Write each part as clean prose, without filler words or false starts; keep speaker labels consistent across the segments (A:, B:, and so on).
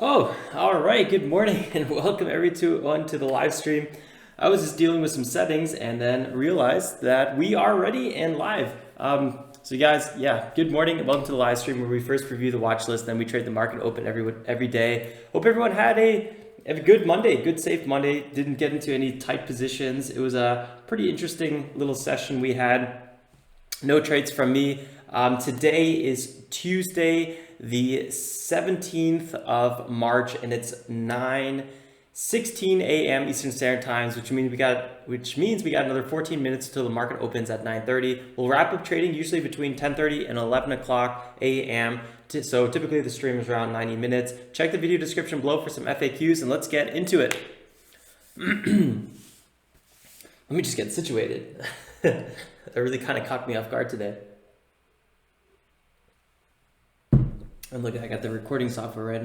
A: Oh, all right. Good morning and welcome everyone to the live stream. I was just dealing with some settings and then realized that we are ready and live. So you guys, yeah, good morning and welcome to the live stream where we first review the watch list, then we trade the market open every day. Hope everyone had a good Monday, good safe Monday. Didn't get into any tight positions. It was a pretty interesting little session we had. No trades from me. Today is Tuesday, the 17th of March, and it's 9:16 a.m. Eastern Standard Times, which means we got another 14 minutes until the market opens at 9:30. We'll wrap up trading usually between 10:30 and 11 o'clock a.m. So typically the stream is around 90 minutes. Check the video description below for some FAQs, and let's get into it. Let me just get situated. That really kind of caught me off guard today. And look, I got the recording software right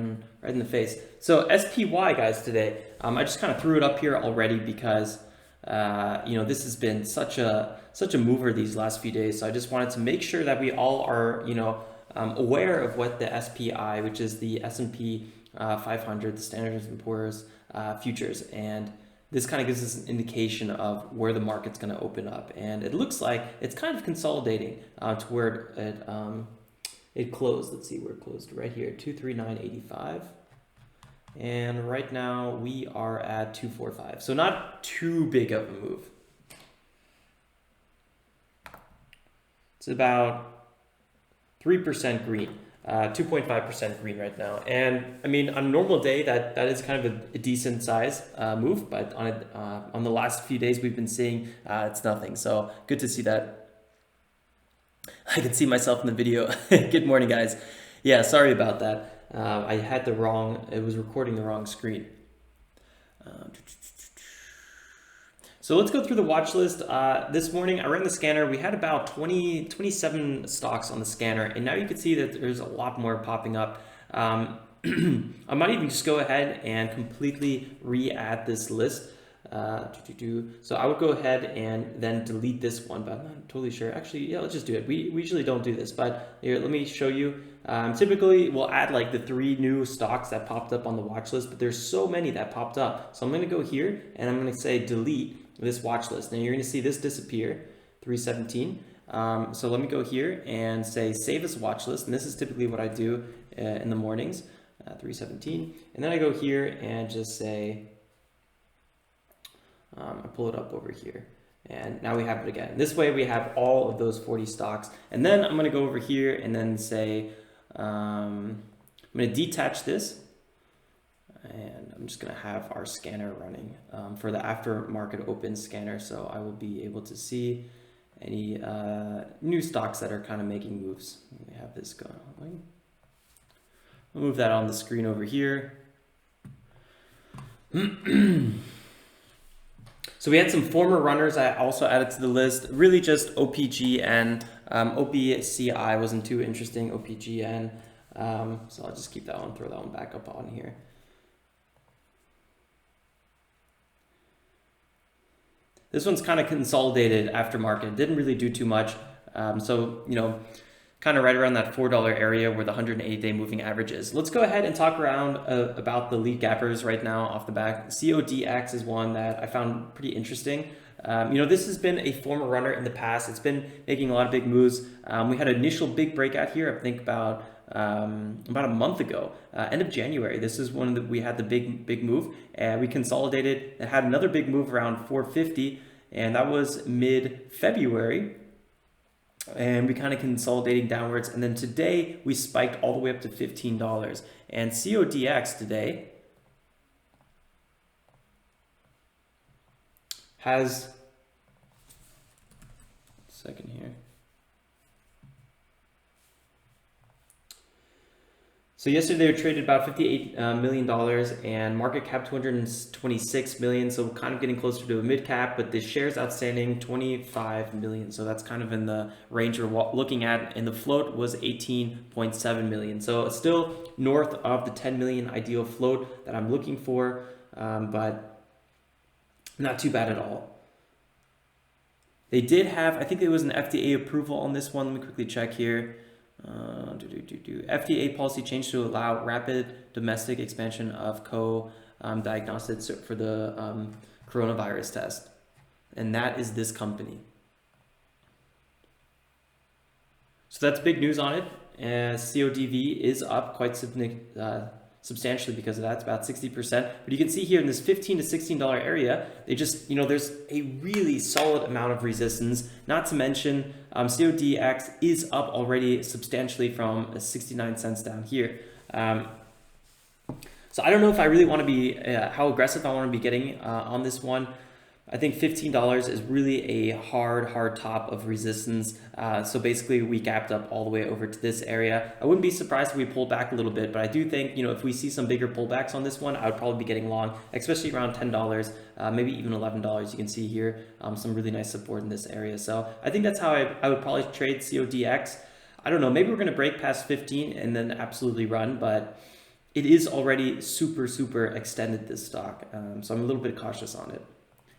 A: in the face. So SPY, guys, today. I just kind of threw it up here already because this has been such a mover these last few days. So I just wanted to make sure that we all are aware of what the SPI, which is the S&P 500, the Standard & Poor's futures, and this kind of gives us an indication of where the market's going to open up. And it looks like it's kind of consolidating to where it closed. Let's see where it closed right here, 239.85. And right now we are at 245. So not too big of a move. It's about 3% green. 2.5% green right now, and I mean on a normal day that is kind of a decent size move, but on the last few days we've been seeing it's nothing. So good to see that. I can see myself in the video. Good morning, guys. Yeah, sorry about that. I had it was recording the wrong screen. So let's go through the watch list. This morning I ran the scanner. We had about 27 stocks on the scanner, and now you can see that there's a lot more popping up. I might even just go ahead and completely re-add this list. So I would go ahead and then delete this one, but I'm not totally sure. Actually, yeah, let's just do it. We usually don't do this, but here, let me show you. Typically, we'll add like the 3 new stocks that popped up on the watch list, but there's so many that popped up. So I'm going to go here and I'm going to say delete this watch list. Now you're going to see this disappear, 317. So let me go here and say save as watch list. And this is typically what I do in the mornings, 317. And then I go here and just say, I pull it up over here. And now we have it again. This way we have all of those 40 stocks. And then I'm going to go over here and then say, I'm going to detach this. And I'm just going to have our scanner running for the aftermarket open scanner. So I will be able to see any new stocks that are kind of making moves. We have this going. I'll move that on the screen over here. So we had some former runners I also added to the list. Really just OPG and OPCI wasn't too interesting. OPGN. So I'll just keep that one, throw that one back up on here. This one's kind of consolidated aftermarket. Didn't really do too much. So, kind of right around that $4 area where the 108-day moving average is. Let's go ahead and talk around about the lead gappers right now off the back. CODX is one that I found pretty interesting. This has been a former runner in the past. It's been making a lot of big moves. We had an initial big breakout here, I think about a month ago, end of January. This is one that we had the big move, and we consolidated and had another big move around 450, and that was mid-February. And we kind of consolidating downwards, and then today we spiked all the way up to $15. And CODX today has, second here, So yesterday they were traded about $58 million and market cap 226 million. So kind of getting closer to a mid cap, but the shares outstanding 25 million. So that's kind of in the range we're looking at. And the float was 18.7 million. So it's still north of the 10 million ideal float that I'm looking for, but not too bad at all. They did have, I think there was an FDA approval on this one. Let me quickly check here. FDA policy change to allow rapid domestic expansion of diagnostics for the coronavirus test. And that is this company. So that's big news on it. CODV is up quite substantially because of that. It's about 60%. But you can see here in this $15 to $16 area, they just, there's a really solid amount of resistance. Not to mention, CODX is up already substantially from 69 cents down here. So I don't know if I really want to be, how aggressive I want to be getting on this one. I think $15 is really a hard top of resistance. So basically we gapped up all the way over to this area. I wouldn't be surprised if we pulled back a little bit, but I do think, if we see some bigger pullbacks on this one, I would probably be getting long, especially around $10, maybe even $11. You can see here some really nice support in this area. So I think that's how I would probably trade CODX. I don't know, maybe we're going to break past 15 and then absolutely run, but it is already super extended, this stock. So I'm a little bit cautious on it.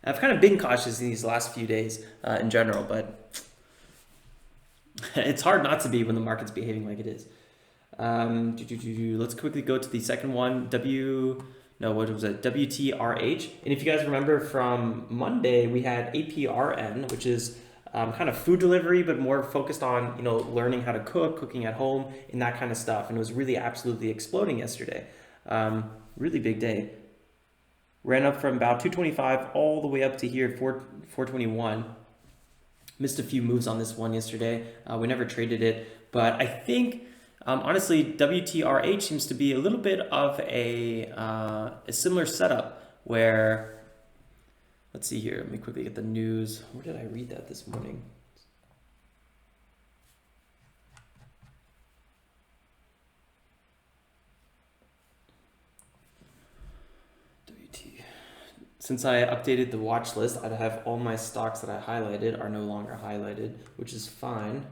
A: I've kind of been cautious in these last few days in general, but it's hard not to be when the market's behaving like it is. Let's quickly go to the second one, WTRH. And if you guys remember from Monday, we had APRN, which is kind of food delivery, but more focused on, learning how to cook, cooking at home, and that kind of stuff. And it was really absolutely exploding yesterday. Really big day. Ran up from about 225 all the way up to here, 421. Missed a few moves on this one yesterday. We never traded it, but I think honestly WTRH seems to be a little bit of a similar setup where, let's see here. Let me quickly get the news. Where did I read that this morning? Since I updated the watch list, I'd have all my stocks that I highlighted are no longer highlighted, which is fine.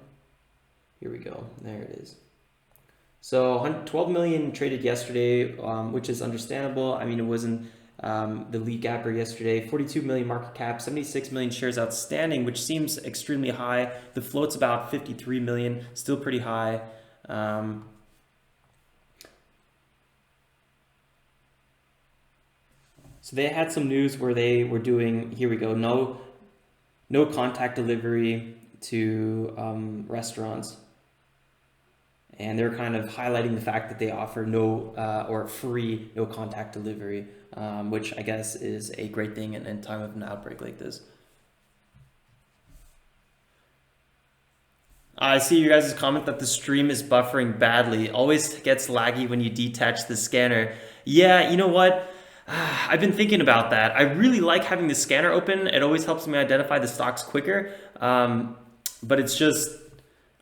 A: Here we go. There it is. So 12 million traded yesterday, which is understandable. I mean, it wasn't the lead gapper yesterday. 42 million market cap, 76 million shares outstanding, which seems extremely high. The float's about 53 million, still pretty high. So they had some news where they were doing, here we go, no contact delivery to restaurants. And they're kind of highlighting the fact that they offer free no contact delivery, which I guess is a great thing in time of an outbreak like this. I see you guys' comment that the stream is buffering badly. Always gets laggy when you detach the scanner. Yeah, you know what? I've been thinking about that. I really like having the scanner open. It always helps me identify the stocks quicker. But it's just,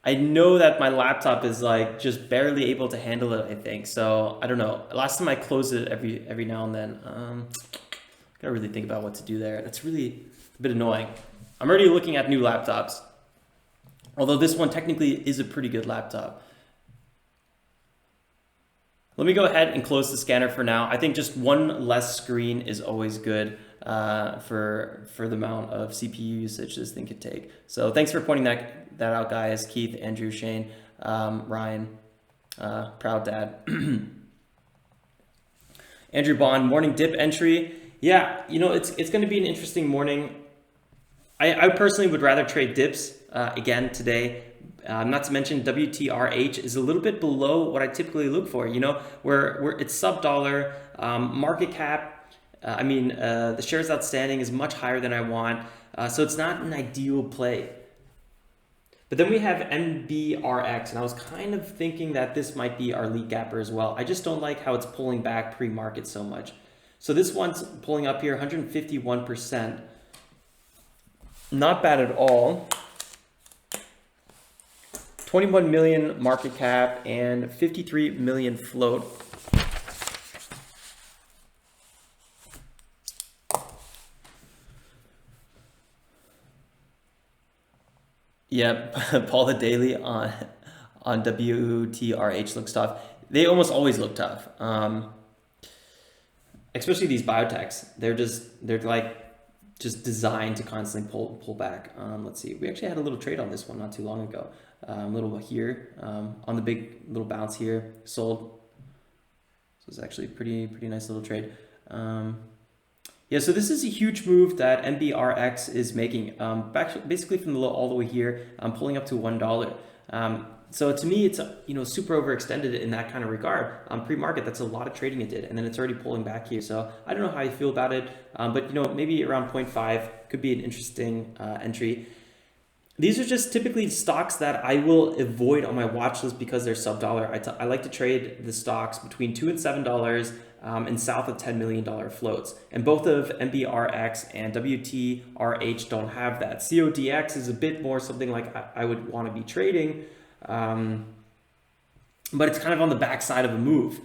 A: I know that my laptop is like just barely able to handle it, I think. So I don't know. Last time I close it every now and then. Gotta really think about what to do there. That's really a bit annoying. I'm already looking at new laptops. Although this one technically is a pretty good laptop. Let me go ahead and close the scanner for now. I think just one less screen is always good for the amount of CPU usage this thing could take. So thanks for pointing that out, guys. Keith, Andrew, Shane, Ryan, proud dad. Andrew Bond, morning dip entry. Yeah, it's going to be an interesting morning. I personally would rather trade dips again today. Not to mention WTRH is a little bit below what I typically look for, where it's sub-dollar, market cap. The shares outstanding is much higher than I want. So it's not an ideal play. But then we have NBRX, and I was kind of thinking that this might be our lead gapper as well. I just don't like how it's pulling back pre-market so much. So this one's pulling up here 151%. Not bad at all. 21 million market cap and 53 million float. Yep, Paul the Daily on WTRH looks tough. They almost always look tough. Especially these biotechs. They're like just designed to constantly pull back. Let's see. We actually had a little trade on this one not too long ago. A little here on the big little bounce here, sold. So it's actually a pretty nice little trade. Yeah, so this is a huge move that MBRX is making. Basically from the low all the way here, pulling up to $1. So to me, it's super overextended in that kind of regard. Pre-market, that's a lot of trading it did, and then it's already pulling back here. So I don't know how you feel about it, but maybe around 0.5 could be an interesting entry. These are just typically stocks that I will avoid on my watch list because they're sub-dollar. I like to trade the stocks between $2 and $7 and south of $10 million floats. And both of MBRX and WTRH don't have that. CODX is a bit more something like I would want to be trading, but it's kind of on the backside of a move.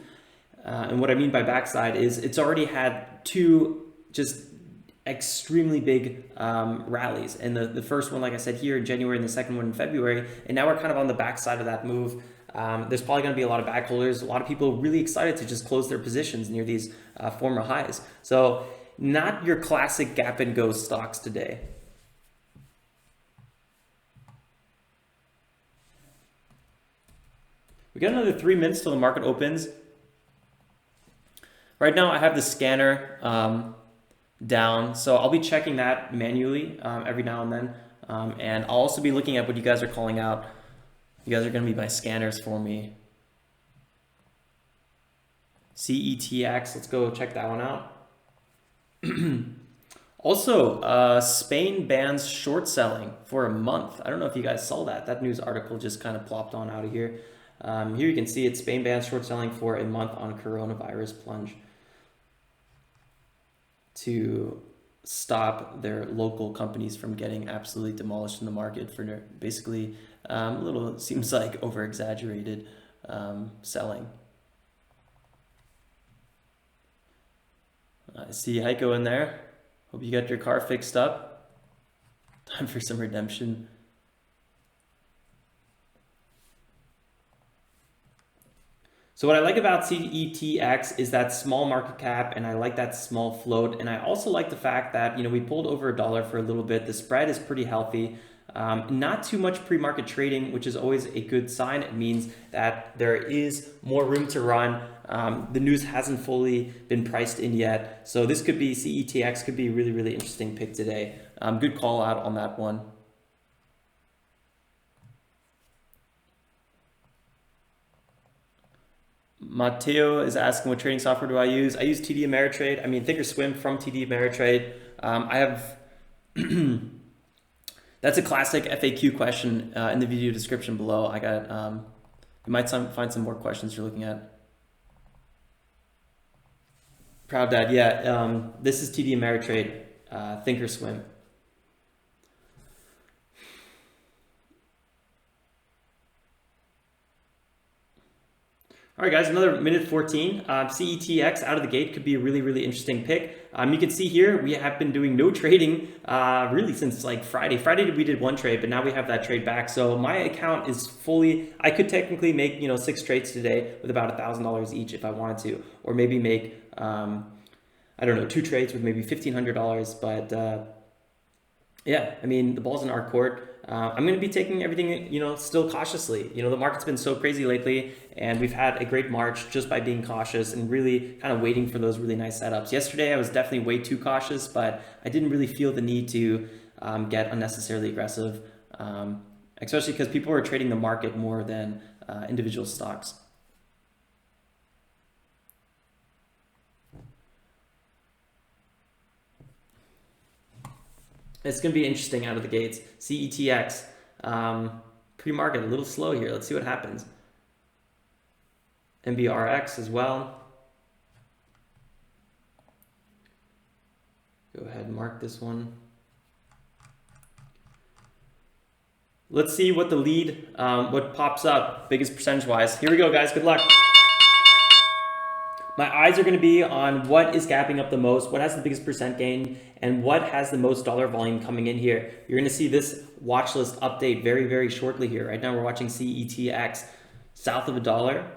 A: And what I mean by backside is it's already had two just extremely big rallies, and the first one, like I said, here in January, and the second one in February, and now we're kind of on the backside of that move. There's probably going to be a lot of back holders, a lot of people really excited to just close their positions near these former highs. So not your classic gap and go stocks today. We got another 3 minutes till the market opens. Right now I have the scanner down, so I'll be checking that manually every now and then, and I'll also be looking at what you guys are calling out. You guys are going to be my scanners for me. CETX, let's go check that one out. Also, Spain bans short selling for a month. I don't know if you guys saw that. That news article just kind of plopped on out of here. Here you can see it, Spain bans short selling for a month on coronavirus plunge to stop their local companies from getting absolutely demolished in the market for their basically a little, it seems like, over exaggerated selling. I see Heiko in there. Hope you got your car fixed up. Time for some redemption. So what I like about CETX is that small market cap, and I like that small float, and I also like the fact that we pulled over $1 for a little bit. The spread is pretty healthy. Not too much pre-market trading, which is always a good sign. It means that there is more room to run. The news hasn't fully been priced in yet, so this could be, CETX could be a really interesting pick today. Good call out on that one. Matteo is asking, what trading software do I use? I use TD Ameritrade. I mean, ThinkorSwim from TD Ameritrade. I have that's a classic FAQ question in the video description below. I got you might find some more questions you're looking at. Proud Dad, yeah. This is TD Ameritrade, ThinkorSwim. All right, guys, another minute 14. CETX out of the gate could be a really interesting pick. You can see here we have been doing no trading really since like Friday. Friday we did one trade, but now we have that trade back. So my account is fully, I could technically make 6 trades today with about $1,000 each if I wanted to, or maybe make I don't know, 2 trades with maybe $1,500. But yeah, I mean, the ball's in our court. I'm going to be taking everything, still cautiously. The market's been so crazy lately, and we've had a great March just by being cautious and really kind of waiting for those really nice setups. Yesterday, I was definitely way too cautious, but I didn't really feel the need to get unnecessarily aggressive, especially because people were trading the market more than individual stocks. It's going to be interesting out of the gates. CETX, pre-market, a little slow here. Let's see what happens. MBRX as well. Go ahead and mark this one. Let's see what the lead, what pops up biggest percentage wise. Here we go, guys. Good luck. My eyes are going to be on what is gapping up the most, what has the biggest percent gain, and what has the most dollar volume coming in here. You're going to see this watch list update very, very shortly here. Right now we're watching CETX south of $1.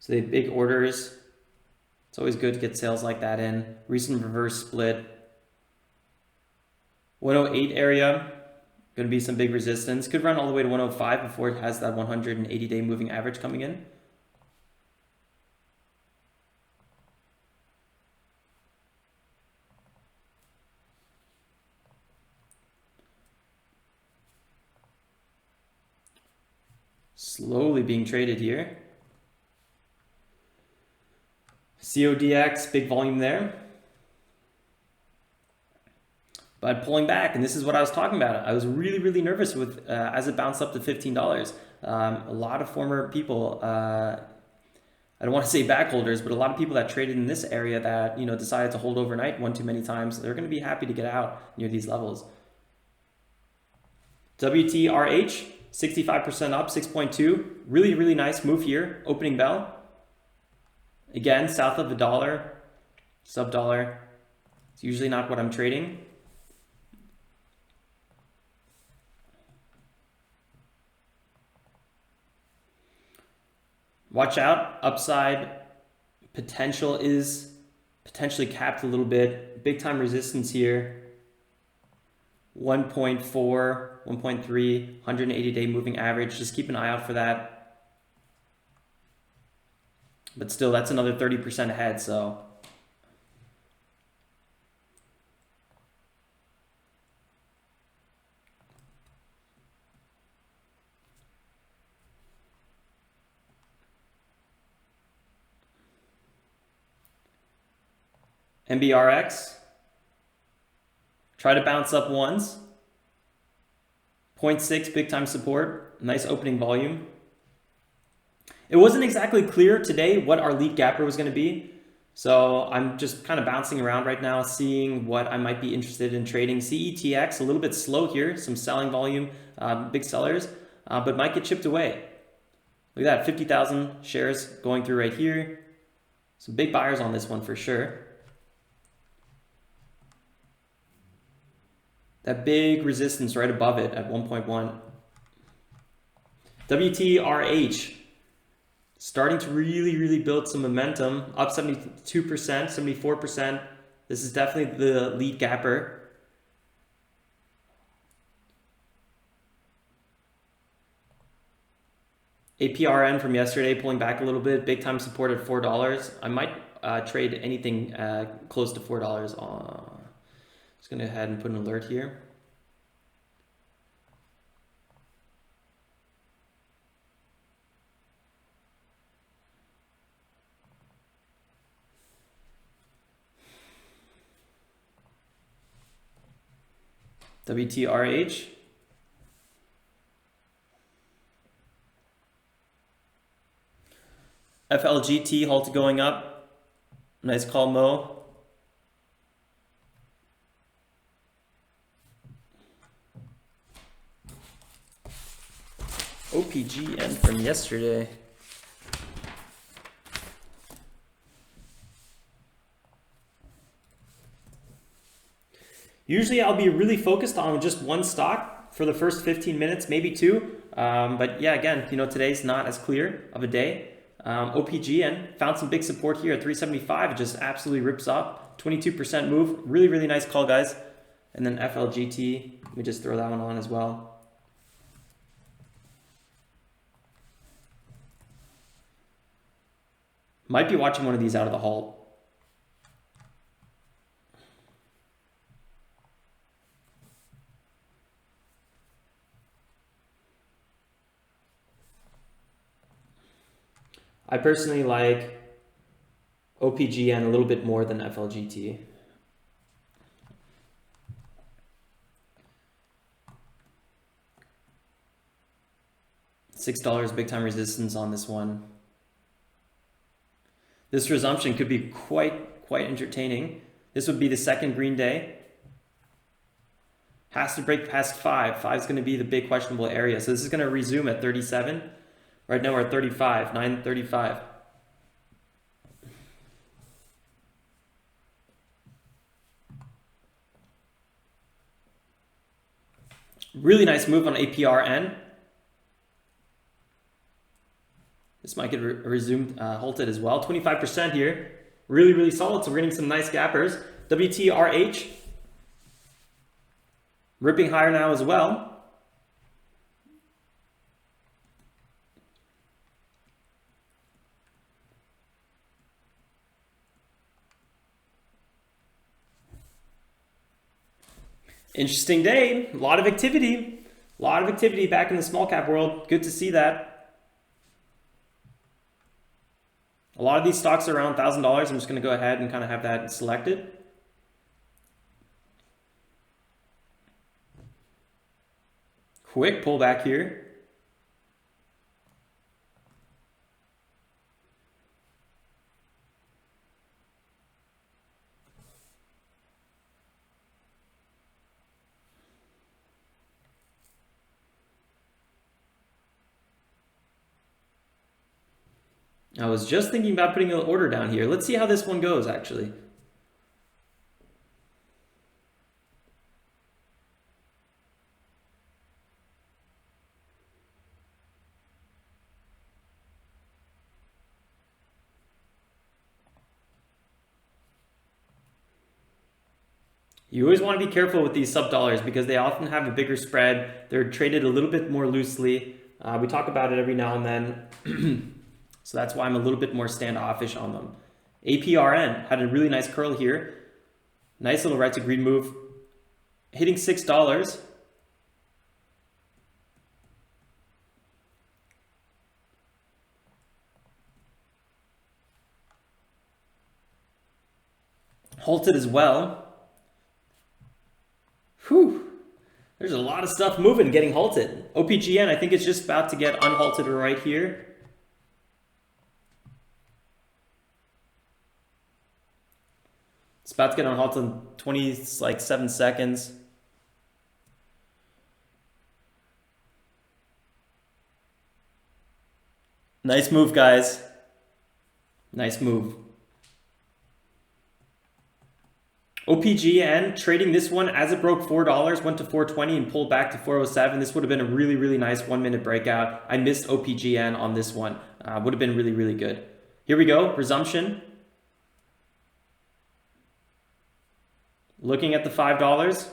A: So they have big orders. It's always good to get sales like that in. Recent reverse split. 108 area, going to be some big resistance. Could run all the way to 105 before it has that 180-day moving average coming in. Slowly being traded here. CODX, big volume there. But pulling back, and this is what I was talking about. I was really, really nervous with as it bounced up to $15. A lot of former people, I don't want to say back holders, but a lot of people that traded in this area that decided to hold overnight one too many times, they're going to be happy to get out near these levels. WTRH, 65% up, 6.2. Really, really nice move here. Opening bell. Again, south of $1, sub dollar. It's usually not what I'm trading. Watch out, upside potential is potentially capped a little bit. Big time resistance here. 1.4, 1.3, 180-day moving average. Just keep an eye out for that. But still, that's another 30% ahead, so. MBRX, try to bounce up once. 0.6, big time support, nice opening volume. It wasn't exactly clear today what our lead gapper was going to be. So I'm just kind of bouncing around right now, seeing what I might be interested in trading. CETX, a little bit slow here, some selling volume, big sellers, but might get chipped away. Look at that, 50,000 shares going through right here. Some big buyers on this one for sure. That big resistance right above it at 1.1. WTRH starting to really, really build some momentum. Up 72%, 74%. This is definitely the lead gapper. APRN from yesterday pulling back a little bit. Big time support at $4. I might trade anything close to $4. Just going to go ahead and put an alert here. WTRH. FLGT halt going up. Nice call, Mo. OPGN from yesterday. Usually I'll be really focused on just one stock for the first 15 minutes, maybe two. But yeah, again, today's not as clear of a day. OPGN found some big support here at 375. It just absolutely rips up. 22% move. Really, really nice call, guys. And then FLGT, let me just throw that one on as well. Might be watching one of these out of the halt. I personally like OPGN a little bit more than FLGT. $6 big time resistance on this one. This resumption could be quite entertaining. This would be the second green day. Has to break past 5. 5 is going to be the big questionable area. So this is going to resume at 37. Right now we're at 35, 935. Really nice move on APRN. This might get resumed, halted as well. 25% here. Really solid. So we're getting some nice gappers. WTRH. Ripping higher now as well. Interesting day. A lot of activity. A lot of activity back in the small cap world. Good to see that. A lot of these stocks are around $1,000. I'm just going to go ahead and kind of have that selected. Quick pullback here. I was just thinking about putting an order down here. Let's see how this one goes, actually. You always want to be careful with these sub-dollars because they often have a bigger spread. They're traded a little bit more loosely. We talk about it every now and then. So that's why I'm a little bit more standoffish on them. APRN had a really nice curl here. Nice little red to green move. Hitting $6. Halted as well. Whew. There's a lot of stuff moving, getting halted. OPGN, I think it's just about to get unhalted right here. It's about to get unhalted in 27 seconds. Nice move, guys. Nice move. OPGN trading this one as it broke $4, went to $4.20 and pulled back to $4.07. This would have been a really nice 1 minute breakout. I missed OPGN on this one. Would have been really good. Here we go, resumption. Looking at the $5.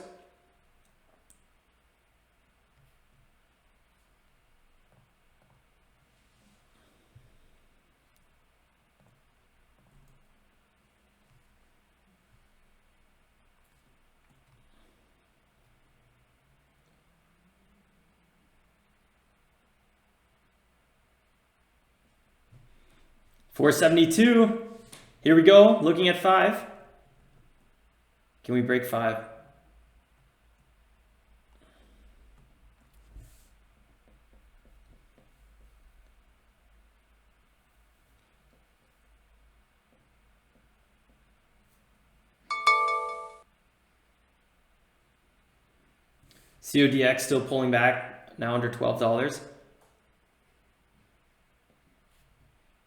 A: $4.72. Here we go, looking at 5. Can we break 5? CODX still pulling back, now under $12.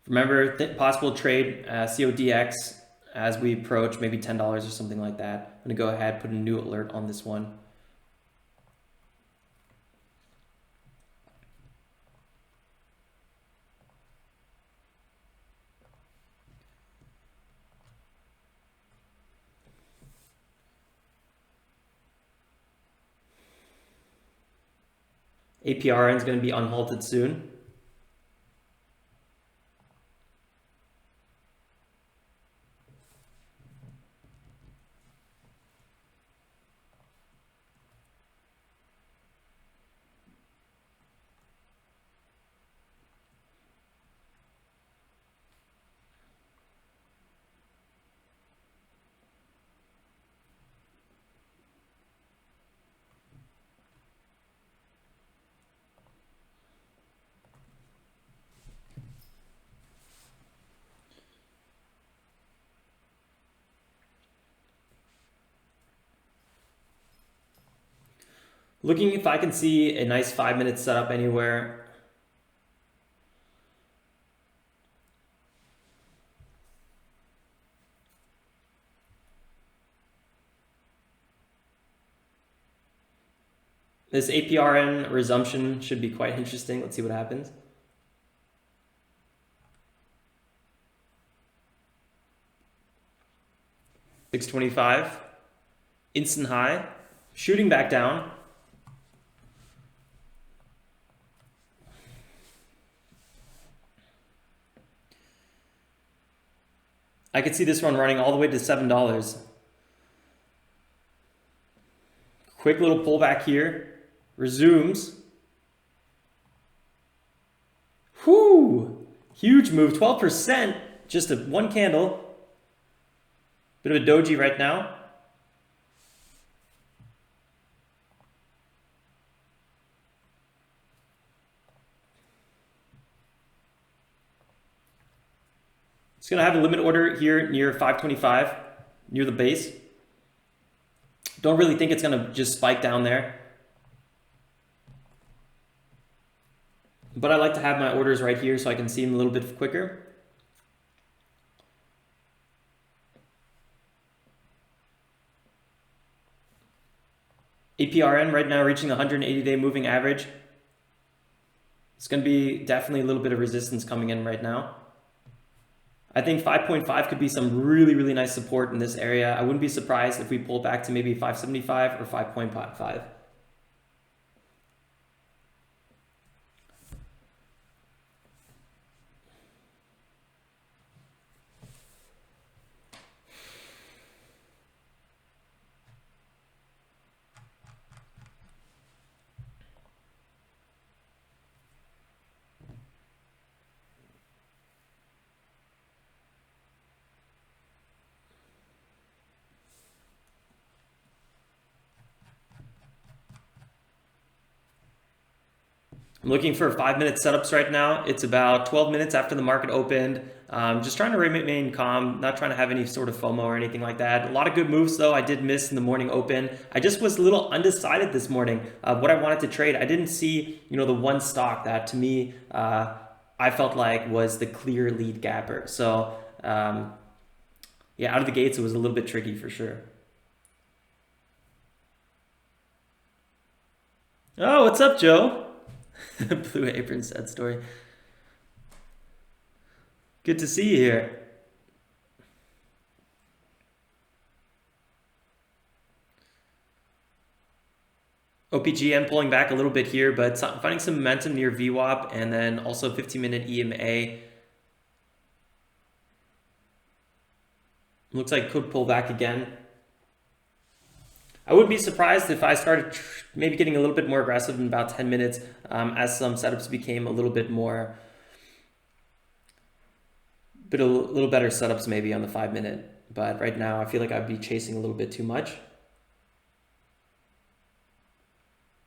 A: Remember, possible trade CODX as we approach maybe $10 or something like that. I'm going to go ahead, put a new alert on this one. APRN is going to be unhalted soon. Looking if I can see a nice 5-minute setup anywhere. This APRN resumption should be quite interesting. Let's see what happens. $625, instant high, shooting back down. I could see this one running all the way to $7. Quick little pullback here, resumes. Whoo! Huge move, 12%, just one candle. Bit of a doji right now. It's going to have a limit order here near 525, near the base. Don't really think it's going to just spike down there. But I like to have my orders right here so I can see them a little bit quicker. APRN right now reaching the 180-day moving average. It's going to be definitely a little bit of resistance coming in right now. I think 5.5 could be some really, really nice support in this area. I wouldn't be surprised if we pull back to maybe 575 or 5.5. I'm looking for 5-minute setups right now. It's about 12 minutes after the market opened. Just trying to remain calm, not trying to have any sort of FOMO or anything like that. A lot of good moves though. I did miss in the morning open. I just was a little undecided this morning what I wanted to trade. I didn't see, the one stock that to me, I felt like was the clear lead gapper. So yeah, out of the gates, it was a little bit tricky for sure. Oh, what's up, Joe? Blue apron sad story. Good to see you here. OPGN pulling back a little bit here, but finding some momentum near VWAP and then also 15-minute EMA. Looks like could pull back again. I wouldn't be surprised if I started maybe getting a little bit more aggressive in about 10 minutes as some setups became a little bit more, a little better setups maybe on the 5-minute. But right now I feel like I'd be chasing a little bit too much.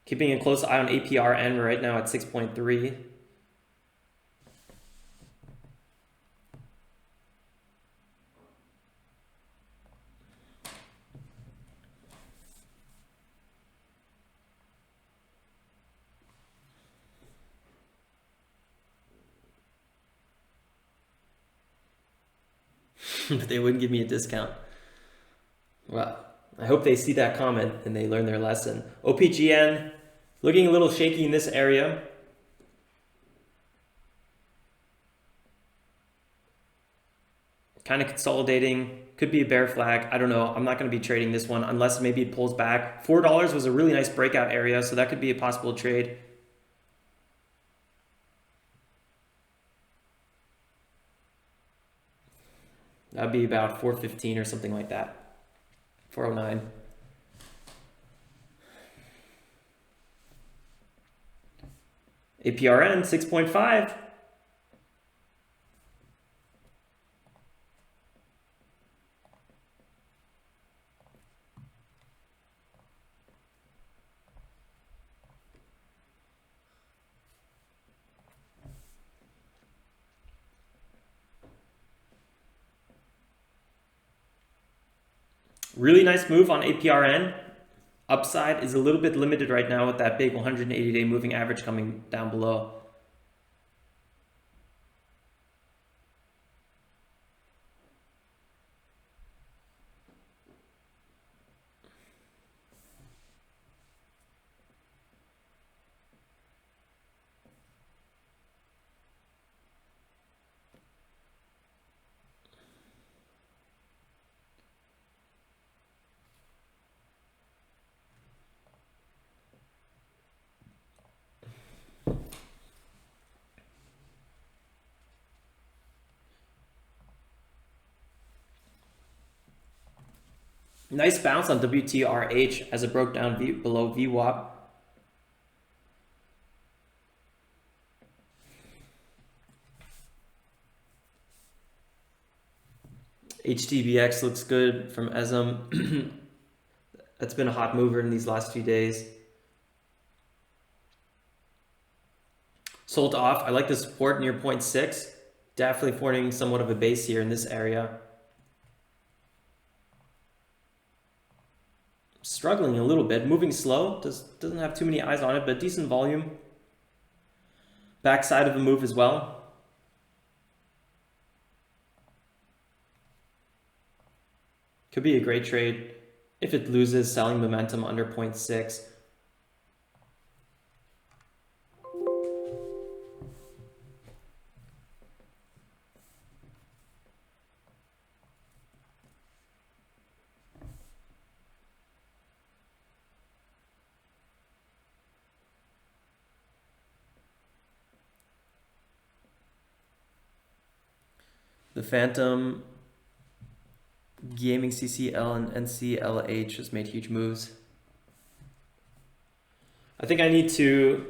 A: Keeping a close eye on APRN right now at 6.3. But they wouldn't give me a discount. Well, I hope they see that comment and they learn their lesson. OPGN looking a little shaky in this area. Kind of consolidating. Could be a bear flag. I don't know. I'm not going to be trading this one unless maybe it pulls back. $4 was a really nice breakout area, so that could be a possible trade. That'd be about 415 or something like that. 409. APRN 6.5. Really nice move on APRN. upside is a little bit limited right now with that big 180-day moving average coming down below. Nice bounce on WTRH as it broke down below VWAP. HTBX looks good from ESM. That's been a hot mover in these last few days. Sold off. I like the support near 0.6. Definitely forming somewhat of a base here in this area. Struggling a little bit, moving slow, doesn't have too many eyes on it, but decent volume. Backside of a move as well. Could be a great trade if it loses selling momentum under 0.6. The Phantom, Gaming CCL, and NCLH has made huge moves. I think I need to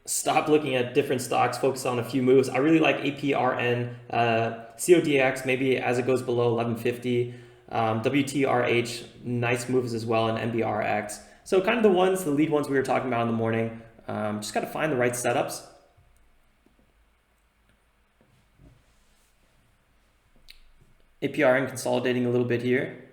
A: stop looking at different stocks, focus on a few moves. I really like APRN, CODX, maybe as it goes below 1150, WTRH, nice moves as well, and MBRX. So kind of the lead ones we were talking about in the morning. Just got to find the right setups. APRN consolidating a little bit here.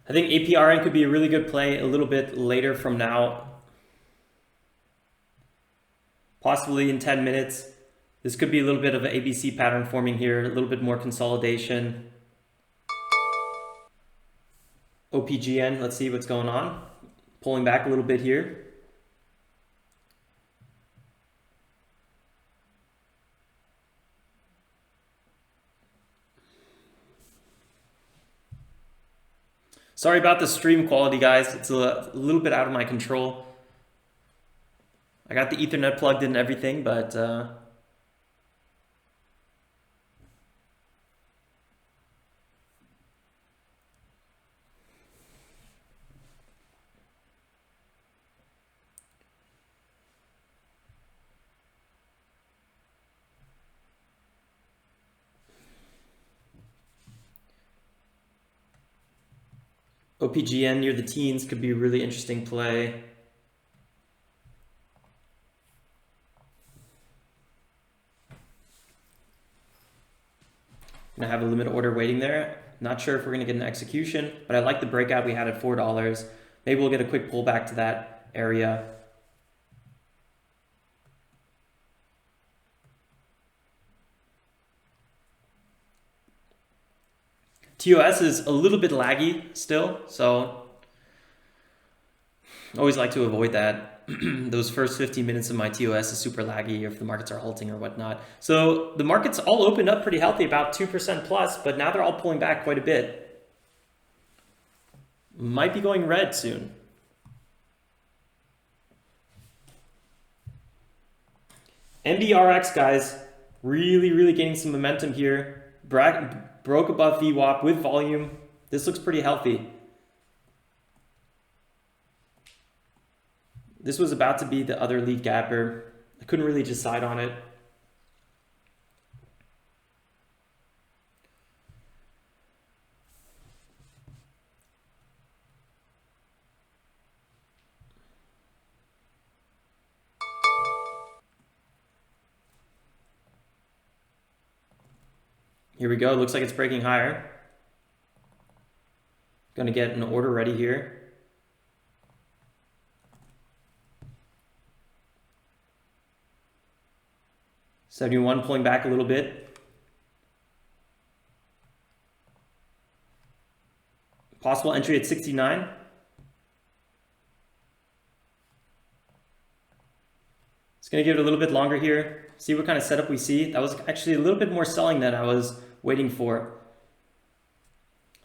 A: I think APRN could be a really good play a little bit later from now. Possibly in 10 minutes. This could be a little bit of an ABC pattern forming here, a little bit more consolidation. OPGN, let's see what's going on. Pulling back a little bit here. Sorry about the stream quality, guys. It's a little bit out of my control. I got the Ethernet plugged in and everything, but OPGN near the teens could be a really interesting play. Gonna have a limit order waiting there. Not sure if we're gonna get an execution, but I like the breakout we had at $4. Maybe we'll get a quick pullback to that area. TOS is a little bit laggy still, so always like to avoid that. Those first 15 minutes of my TOS is super laggy if the markets are halting or whatnot. So the markets all opened up pretty healthy, about 2% plus, but now they're all pulling back quite a bit. Might be going red soon. NBRX, guys, really gaining some momentum here. Broke above VWAP with volume. This looks pretty healthy. This was about to be the other lead gapper. I couldn't really decide on it. Here we go. Looks like it's breaking higher. Gonna get an order ready here. $71 pulling back a little bit. Possible entry at 69. It's gonna give it a little bit longer here. See what kind of setup we see. That was actually a little bit more selling than I was waiting for.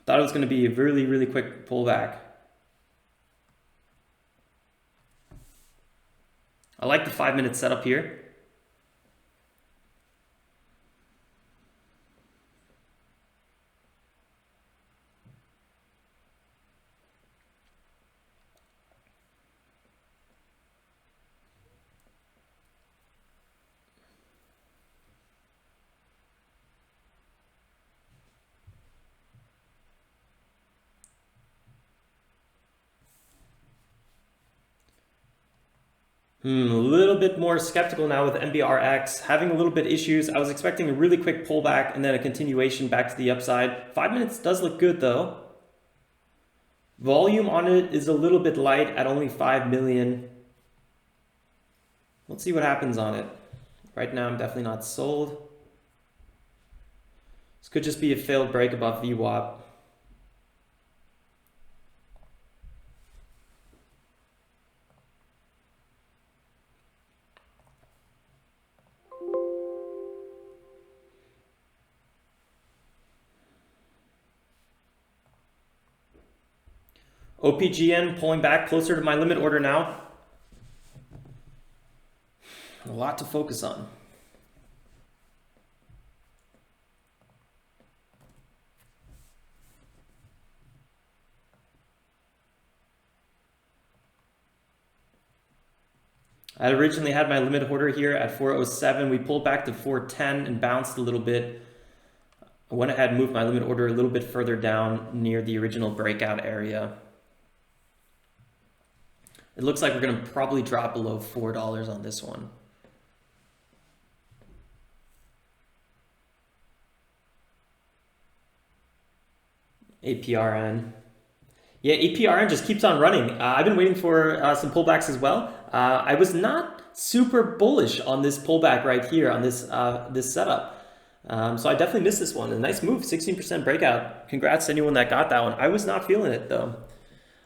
A: Thought it was going to be a really quick pullback. I like the 5-minute setup here. A little bit more skeptical now with NBRX, having a little bit issues. I was expecting a really quick pullback and then a continuation back to the upside. 5 minutes does look good though. Volume on it is a little bit light at only 5 million. Let's see what happens on it. Right now I'm definitely not sold. This could just be a failed break above VWAP. OPGN pulling back closer to my limit order now. A lot to focus on. I originally had my limit order here at 407. We pulled back to 410 and bounced a little bit. I went ahead and moved my limit order a little bit further down near the original breakout area. It looks like we're going to probably drop below $4 on this one. APRN. Yeah, APRN just keeps on running. I've been waiting for some pullbacks as well. I was not super bullish on this pullback right here on this this setup. So I definitely missed this one. A nice move, 16% breakout. Congrats to anyone that got that one. I was not feeling it though.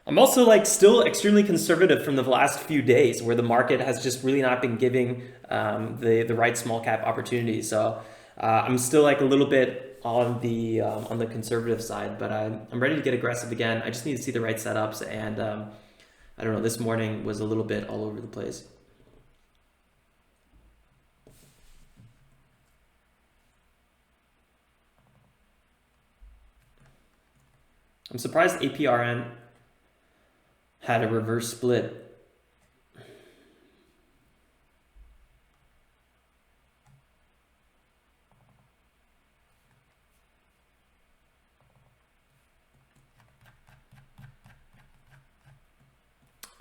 A: I'm also like still extremely conservative from the last few days where the market has just really not been giving the right small cap opportunities. So I'm still like a little bit on the conservative side, but I'm ready to get aggressive again. I just need to see the right setups, and I don't know, this morning was a little bit all over the place. I'm surprised APRN had a reverse split.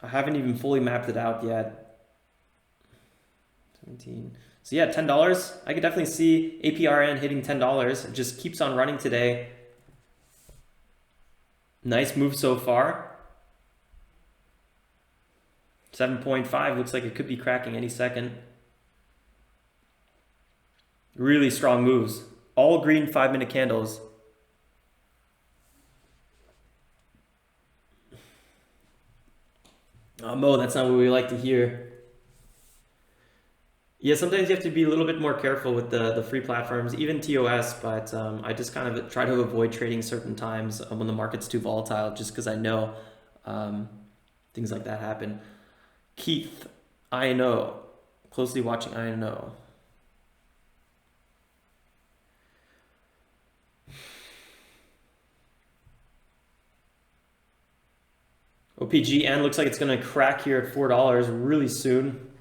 A: I haven't even fully mapped it out yet. 17. So yeah, $10. I could definitely see APRN hitting $10. It just keeps on running today. Nice move so far. 7.5 looks like it could be cracking any second. Really strong moves. All green 5-minute candles. Oh, Mo, that's not what we like to hear. Yeah, sometimes you have to be a little bit more careful with the free platforms, even TOS, but I just kind of try to avoid trading certain times when the market's too volatile, just because I know um, things like that happen. Keith, INO, closely watching INO. OPGN looks like it's going to crack here at $4 really soon.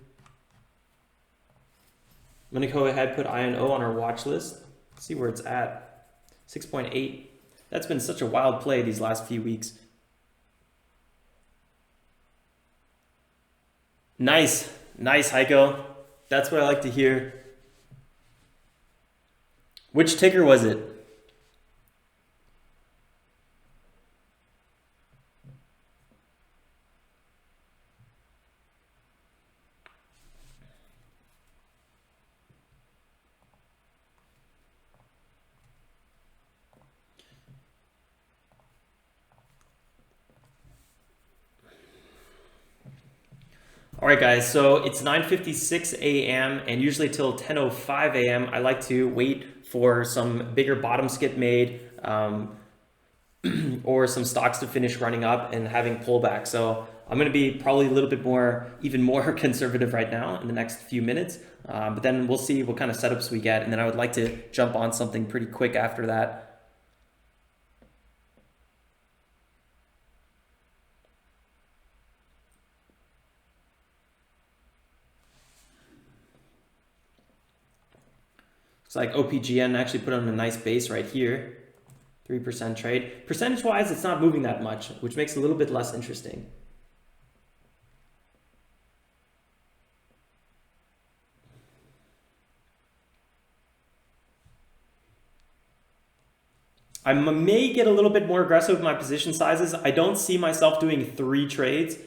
A: I'm going to go ahead and put INO on our watch list. See where it's at. 6.8. That's been such a wild play these last few weeks. Nice. Nice, Heiko. That's what I like to hear. Which ticker was it? All right, guys, so it's 9:56 a.m. and usually till 10:05 a.m. I like to wait for some bigger bottom skip made or some stocks to finish running up and having pullback. So I'm going to be probably a little bit more, even more conservative right now in the next few minutes. But then we'll see what kind of setups we get. And then I would like to jump on something pretty quick after that. It's like OPGN actually put on a nice base right here. 3% trade. Percentage-wise, it's not moving that much, which makes it a little bit less interesting. I may get a little bit more aggressive with my position sizes. I don't see myself doing 3 trades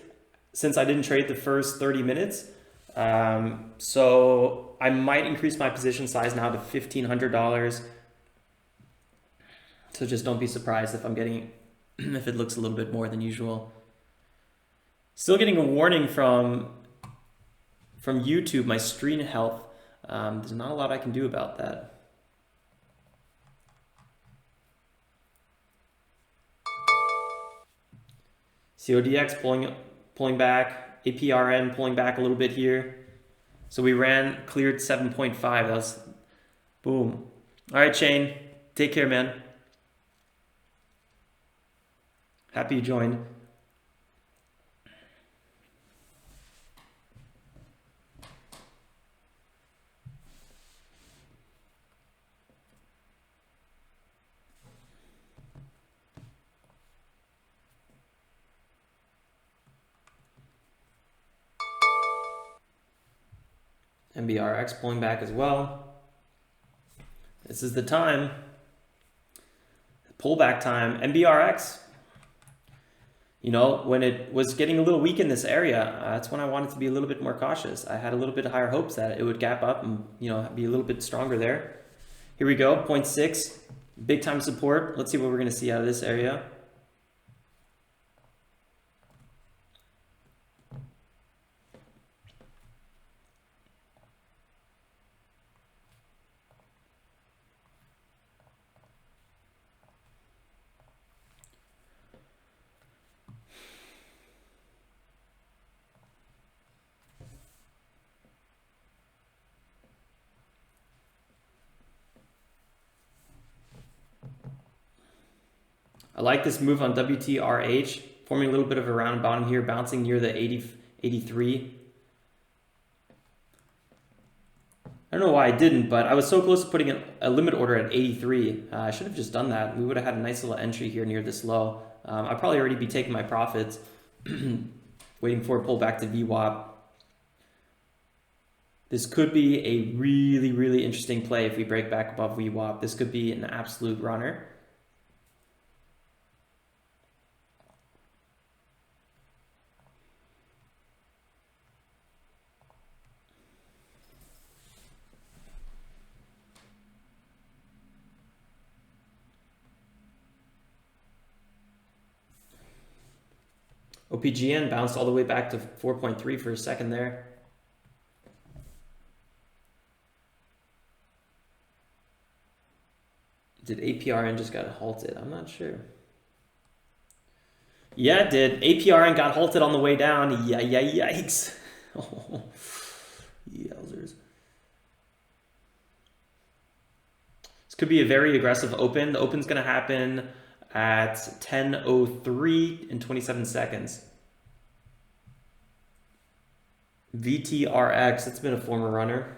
A: since I didn't trade the first 30 minutes. So I might increase my position size now to $1,500. So just don't be surprised if I'm getting, if it looks a little bit more than usual. Still getting a warning from YouTube, my screen health. There's not a lot I can do about that. CODX pulling back, APRN pulling back a little bit here. So we cleared 7.5. That was boom. All right, Shane, take care, man. Happy you joined. MBRX pulling back as well. This is the time. Pullback time. MBRX. You know, when it was getting a little weak in this area, that's when I wanted to be a little bit more cautious. I had a little bit higher hopes that it would gap up and, you know, be a little bit stronger there. Here we go, 0.6, big time support. Let's see what we're going to see out of this area. I like this move on WTRH, forming a little bit of a round bottom here, bouncing near the 83. I don't know why I didn't, but I was so close to putting a limit order at 83. I should have just done that. We would have had a nice little entry here near this low. I'd probably already be taking my profits, waiting for a pullback to VWAP. This could be a really, really interesting play if we break back above VWAP. This could be an absolute runner. OPGN bounced all the way back to 4.3 for a second there. Did APRN just got halted? I'm not sure. Yeah, it did. APRN got halted on the way down. Yikes. Oh, yowzers. This could be a very aggressive open. The open's going to happen at 10:03 in 27 seconds. WTRX, it's been a former runner.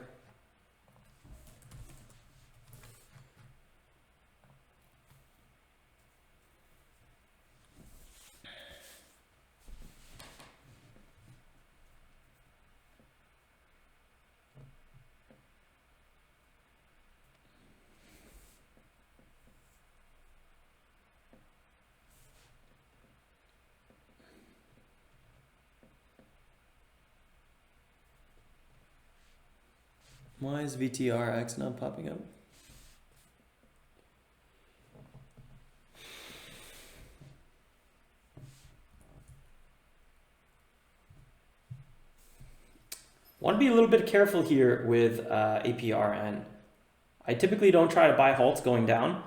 A: Why is WTRX not popping up? Want to be a little bit careful here with APRN. I typically don't try to buy halts going down.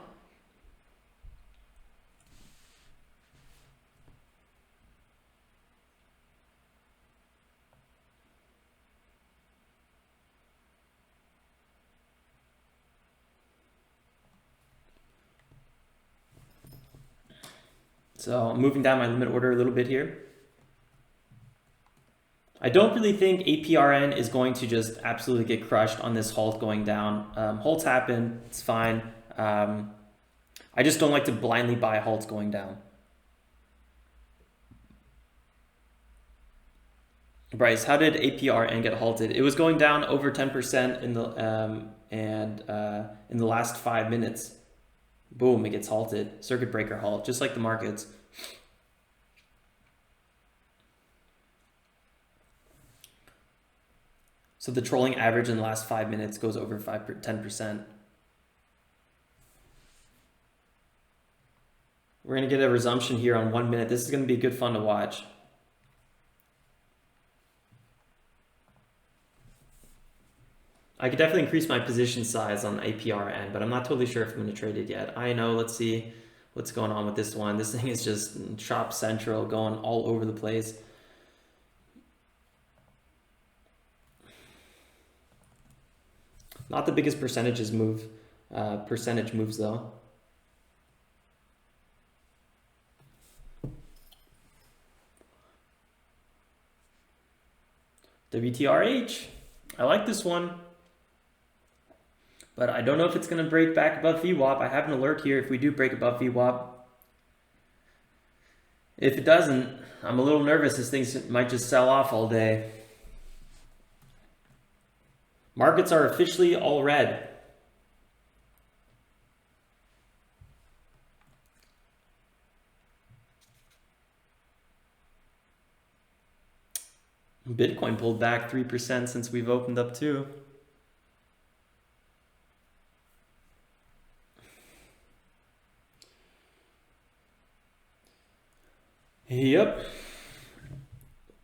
A: So I'm moving down my limit order a little bit here. I don't really think APRN is going to just absolutely get crushed on this halt going down. Halts happen, it's fine. I just don't like to blindly buy halts going down. Bryce, how did APRN get halted? It was going down over 10% in the last 5 minutes. Boom, it gets halted. Circuit breaker halt, just like the markets. So the trolling average in the last 5 minutes goes over 10%. We're going to get a resumption here on 1 minute. This is going to be good fun to watch. I could definitely increase my position size on APRN, but I'm not totally sure if I'm going to trade it yet. I know, let's see what's going on with this one. This thing is just chop central, going all over the place. Not the biggest percentage moves though. WTRH, I like this one. But I don't know if it's going to break back above VWAP. I have an alert here if we do break above VWAP. If it doesn't, I'm a little nervous. This thing might just sell off all day. Markets are officially all red. Bitcoin pulled back 3% since we've opened up too. Yep.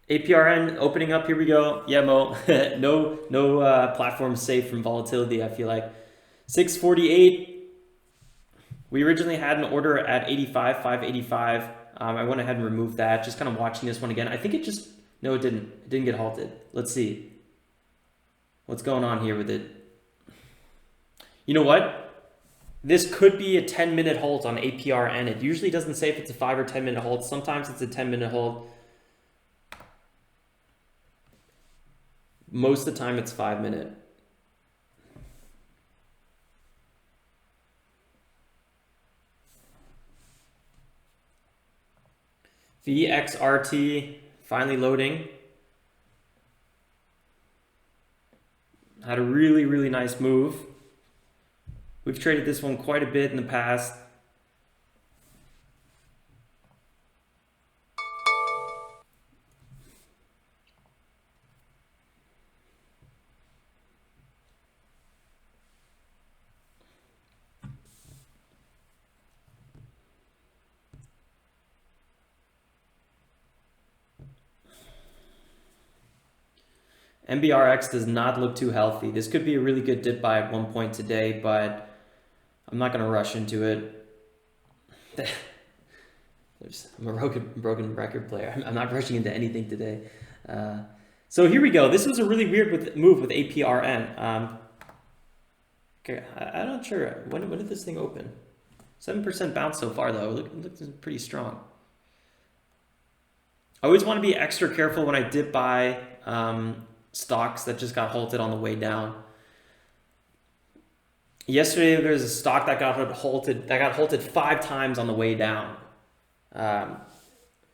A: APRN opening up. Here we go. Yeah, Mo. no platform safe from volatility. I feel like 648. We originally had an order at 85, 585. I went ahead and removed that. Just kind of watching this one again. I think it just no, it didn't. It didn't get halted. Let's see what's going on here with it. You know what? This could be a 10-minute halt on APRN. It usually doesn't say if it's a 5 or 10-minute halt. Sometimes it's a 10-minute halt. Most of the time it's 5-minute. VXRT finally loading. Had a really, really nice move. We've traded this one quite a bit in the past. MBRX does not look too healthy. This could be a really good dip buy at one point today, but I'm not going to rush into it. I'm a broken record player. I'm not rushing into anything today. So here we go. This was a really weird move with APRN. Okay, I'm not sure. When did this thing open? 7% bounce so far, though. It looks pretty strong. I always want to be extra careful when I dip buy stocks that just got halted on the way down. Yesterday, there's a stock that got halted 5 times on the way down.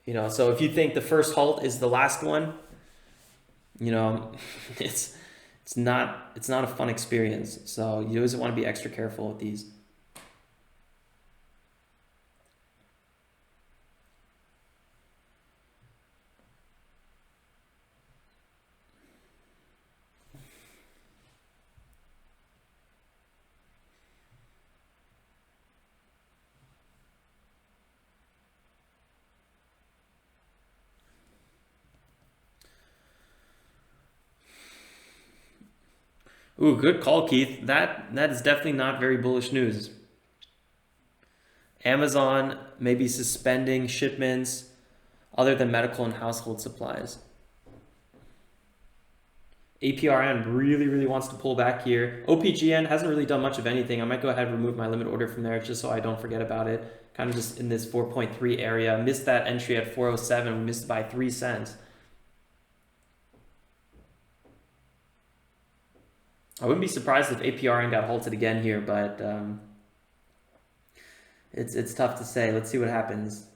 A: You know, so if you think the first halt is the last one, you know, it's not a fun experience. So you always want to be extra careful with these. Ooh, good call, Keith. That is definitely not very bullish news. Amazon may be suspending shipments other than medical and household supplies. APRN really wants to pull back here. OPGN hasn't really done much of anything. I might go ahead and remove my limit order from there just so I don't forget about it. Kind of just in this 4.3 area. Missed that entry at 407. We missed by 3 cents. I wouldn't be surprised if APRN got halted again here, but it's tough to say. Let's see what happens.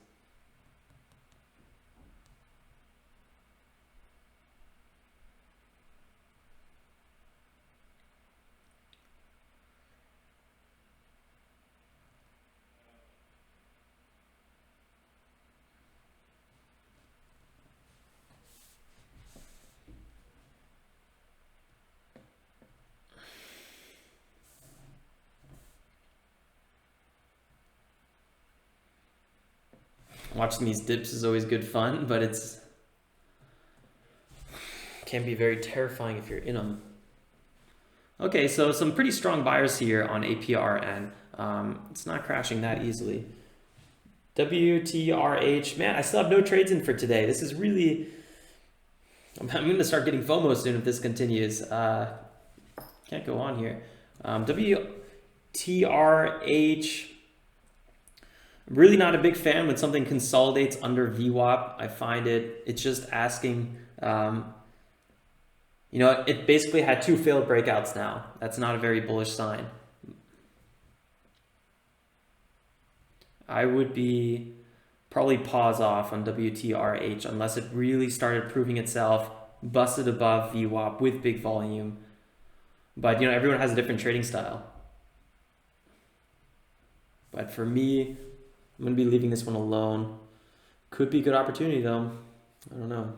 A: Watching these dips is always good fun, but it's can be very terrifying if you're in them. Okay, so some pretty strong buyers here on APRN. It's not crashing that easily. WTRH, man, I still have no trades in for today. This is really, I'm going to start getting FOMO soon if this continues. Can't go on here. WTRH, really not a big fan when something consolidates under VWAP. I find it's just asking, you know, it basically had 2 failed breakouts now. That's not a very bullish sign. I would be probably pause off on WTRH unless it really started proving itself, busted above VWAP with big volume. But, you know, everyone has a different trading style. But for me, I'm going to be leaving this one alone. Could be a good opportunity, though. I don't know.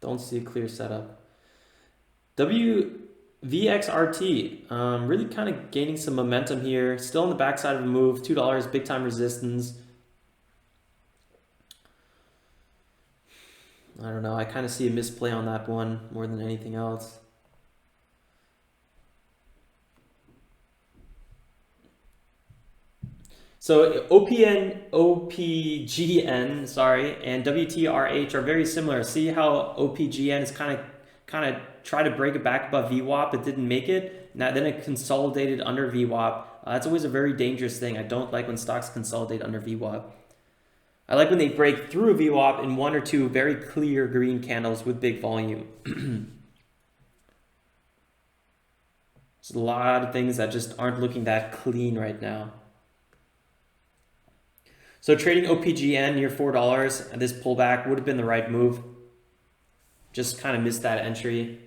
A: Don't see a clear setup. VXRT, really kind of gaining some momentum here. Still on the backside of a move. $2, big time resistance. I don't know. I kind of see a misplay on that one more than anything else. So OPGN, sorry, and WTRH are very similar. See how OPGN is kind of try to break it back above VWAP. It didn't make it. Now then it consolidated under VWAP. That's always a very dangerous thing. I don't like when stocks consolidate under VWAP. I like when they break through VWAP in 1 or 2 very clear green candles with big volume. There's a lot of things that just aren't looking that clean right now. So trading OPGN near $4 and this pullback would have been the right move. Just kind of missed that entry.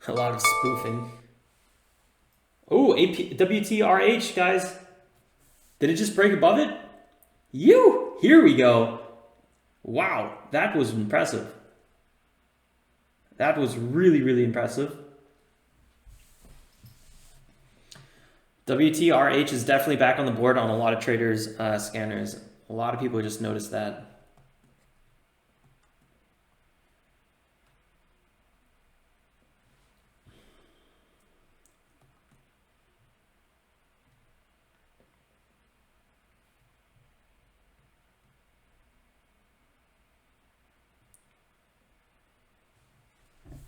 A: A lot of spoofing. Oh, WTRH, guys. Did it just break above it? Here we go. Wow, that was impressive. That was really impressive. WTRH is definitely back on the board on a lot of traders' scanners. A lot of people just noticed that.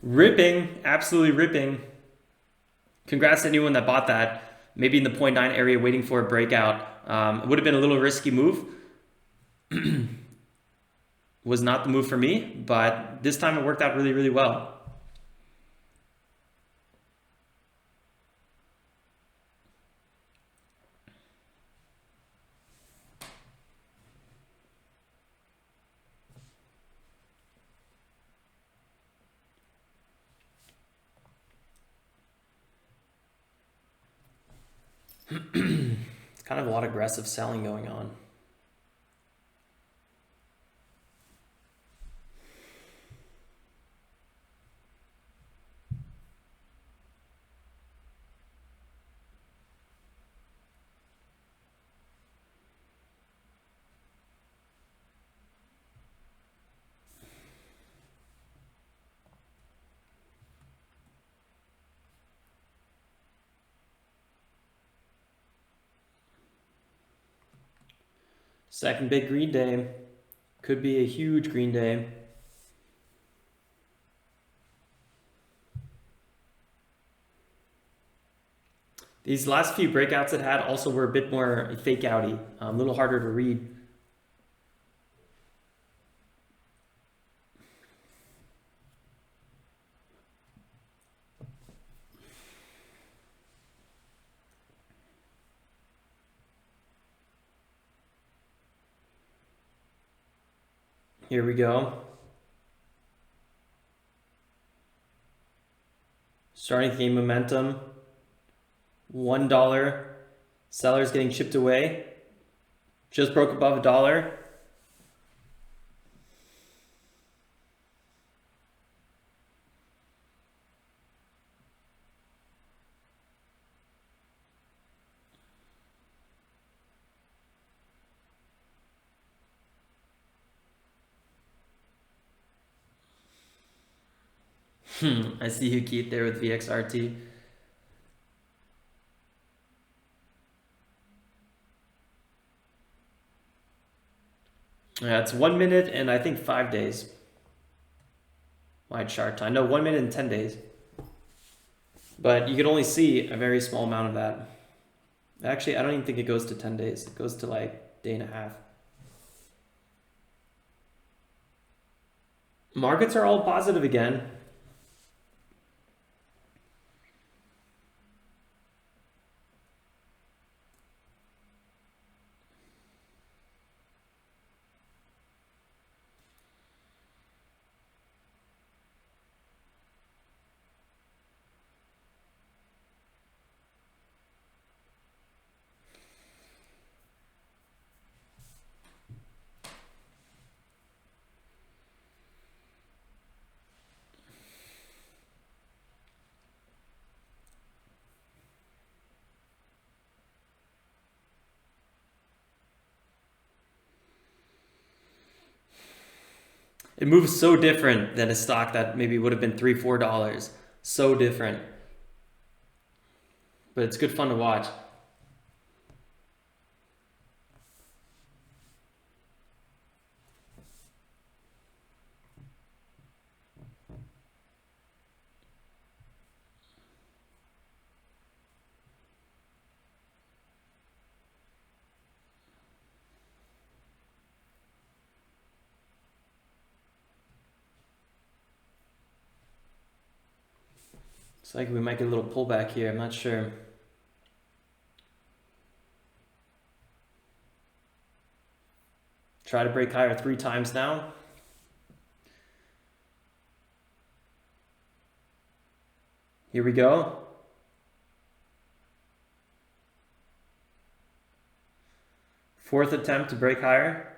A: Ripping, absolutely ripping. Congrats to anyone that bought that. Maybe in the 0.9 area waiting for a breakout. It would have been a little risky move. Was not the move for me, but this time it worked out really, really well. It's kind of a lot of aggressive selling going on. Second big green day. Could be a huge green day. These last few breakouts it had also were a bit more fake outy, a little harder to read. Here we go. Starting to gain momentum. $1. Sellers getting chipped away. Just broke above $1. I see you, Keith, there with VXRT. Yeah, it's 1 minute and I think 5 days. My chart time. No, 1 minute and 10 days. But you can only see a very small amount of that. Actually, I don't even think it goes to 10 days. It goes to like day and a half. Markets are all positive again. It moves so different than a stock that maybe would have been $3, $4. So different. But it's good fun to watch. It's like we might get a little pullback here. I'm not sure. Try to break higher 3 times now. Here we go. Fourth attempt to break higher.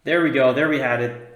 A: There we go. There we had it.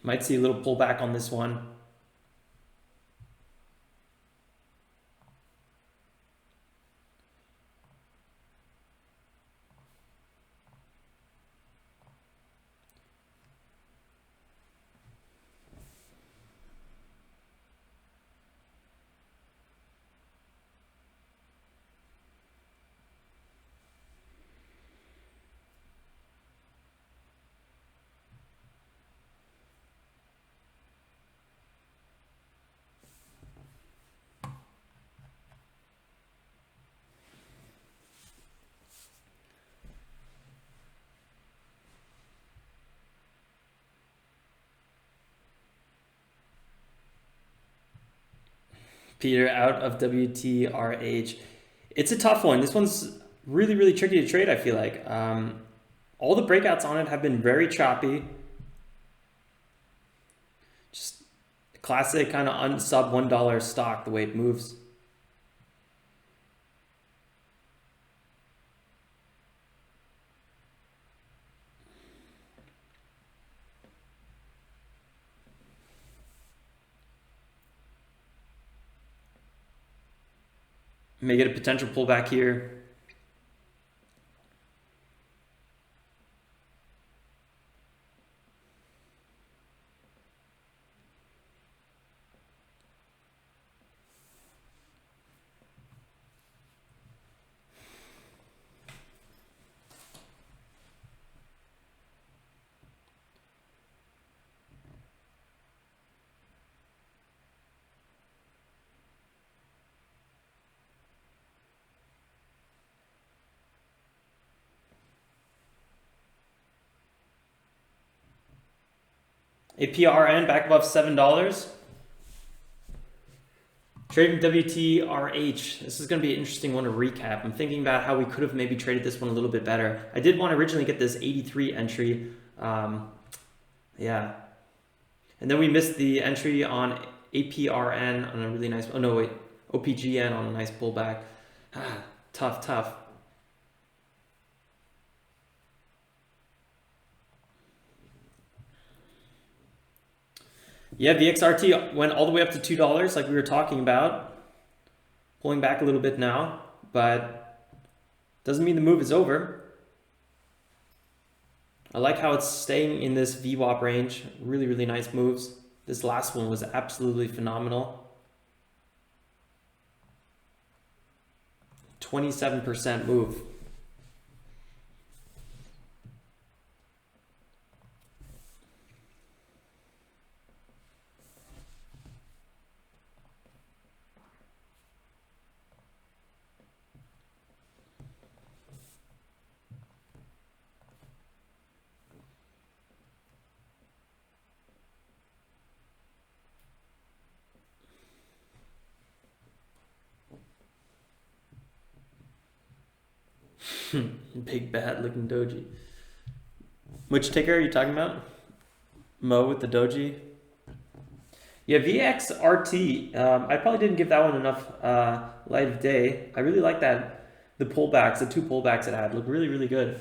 A: Might see a little pullback on this one. Peter out of WTRH. It's a tough one. This one's really, really tricky to trade, I feel like. All the breakouts on it have been very choppy. Just classic kind of sub $1 stock, the way it moves. May get a potential pullback here. APRN back above $7. Trading WTRH. This is going to be an interesting one to recap. I'm thinking about how we could have maybe traded this one a little bit better. I did want to originally get this 83 entry. Yeah. And then we missed the entry on APRN on a really nice, oh no, wait, OPGN on a nice pullback. Tough. Yeah, VXRT went all the way up to $2 like we were talking about. Pulling back a little bit now, but doesn't mean the move is over. I like how it's staying in this VWAP range. Really, really nice moves. This last one was absolutely phenomenal. 27% move. Big bad looking doji. Which ticker are you talking about? Mo with the doji? Yeah, VXRT. I probably didn't give that one enough light of day. I really like that. The pullbacks, the two pullbacks it had, look really, really good.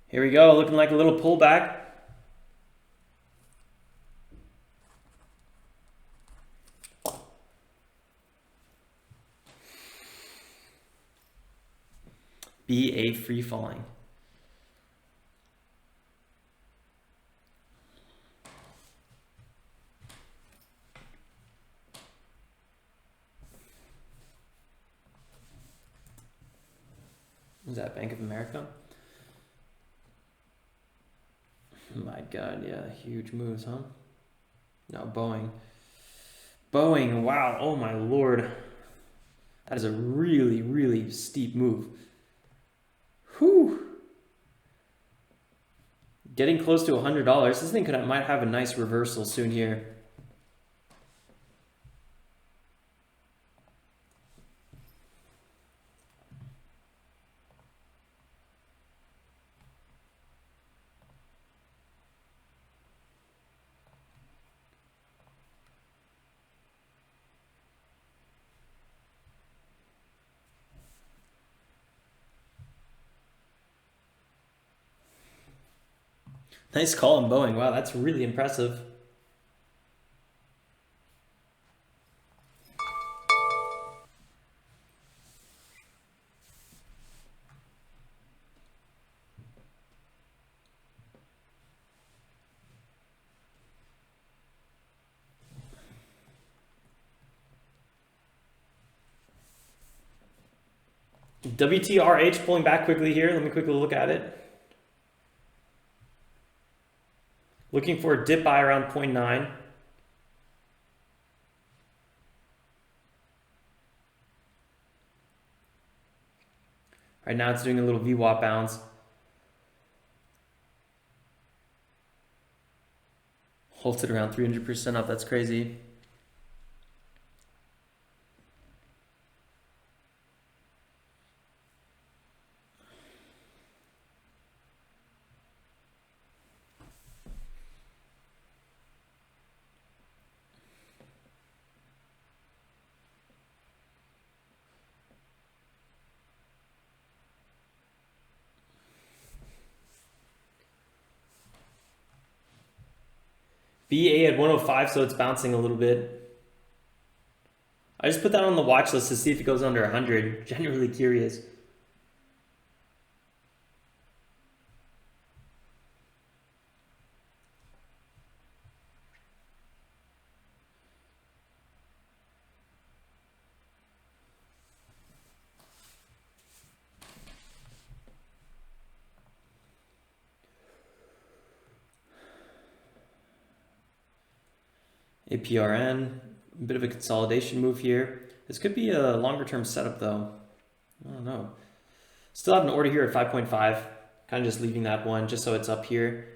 A: Here we go, looking like a little pullback. BA free falling. Is that Bank of America? My God, yeah, huge moves, huh? No, Boeing. Boeing, wow, oh my Lord. That is a really, really steep move. Whew. Getting close to $100. This thing might have a nice reversal soon here. Nice call on Boeing. Wow, that's really impressive. WTRH pulling back quickly here. Let me quickly look at it. Looking for a dip by around 0.9. Right now it's doing a little VWAP bounce. Halted around 300% up. That's crazy. BA at 105, so it's bouncing a little bit. I just put that on the watch list to see if it goes under 100. Genuinely curious. APRN, a bit of a consolidation move here. This could be a longer term setup though. I don't know. Still have an order here at 5.5. Kind of just leaving that one just so it's up here.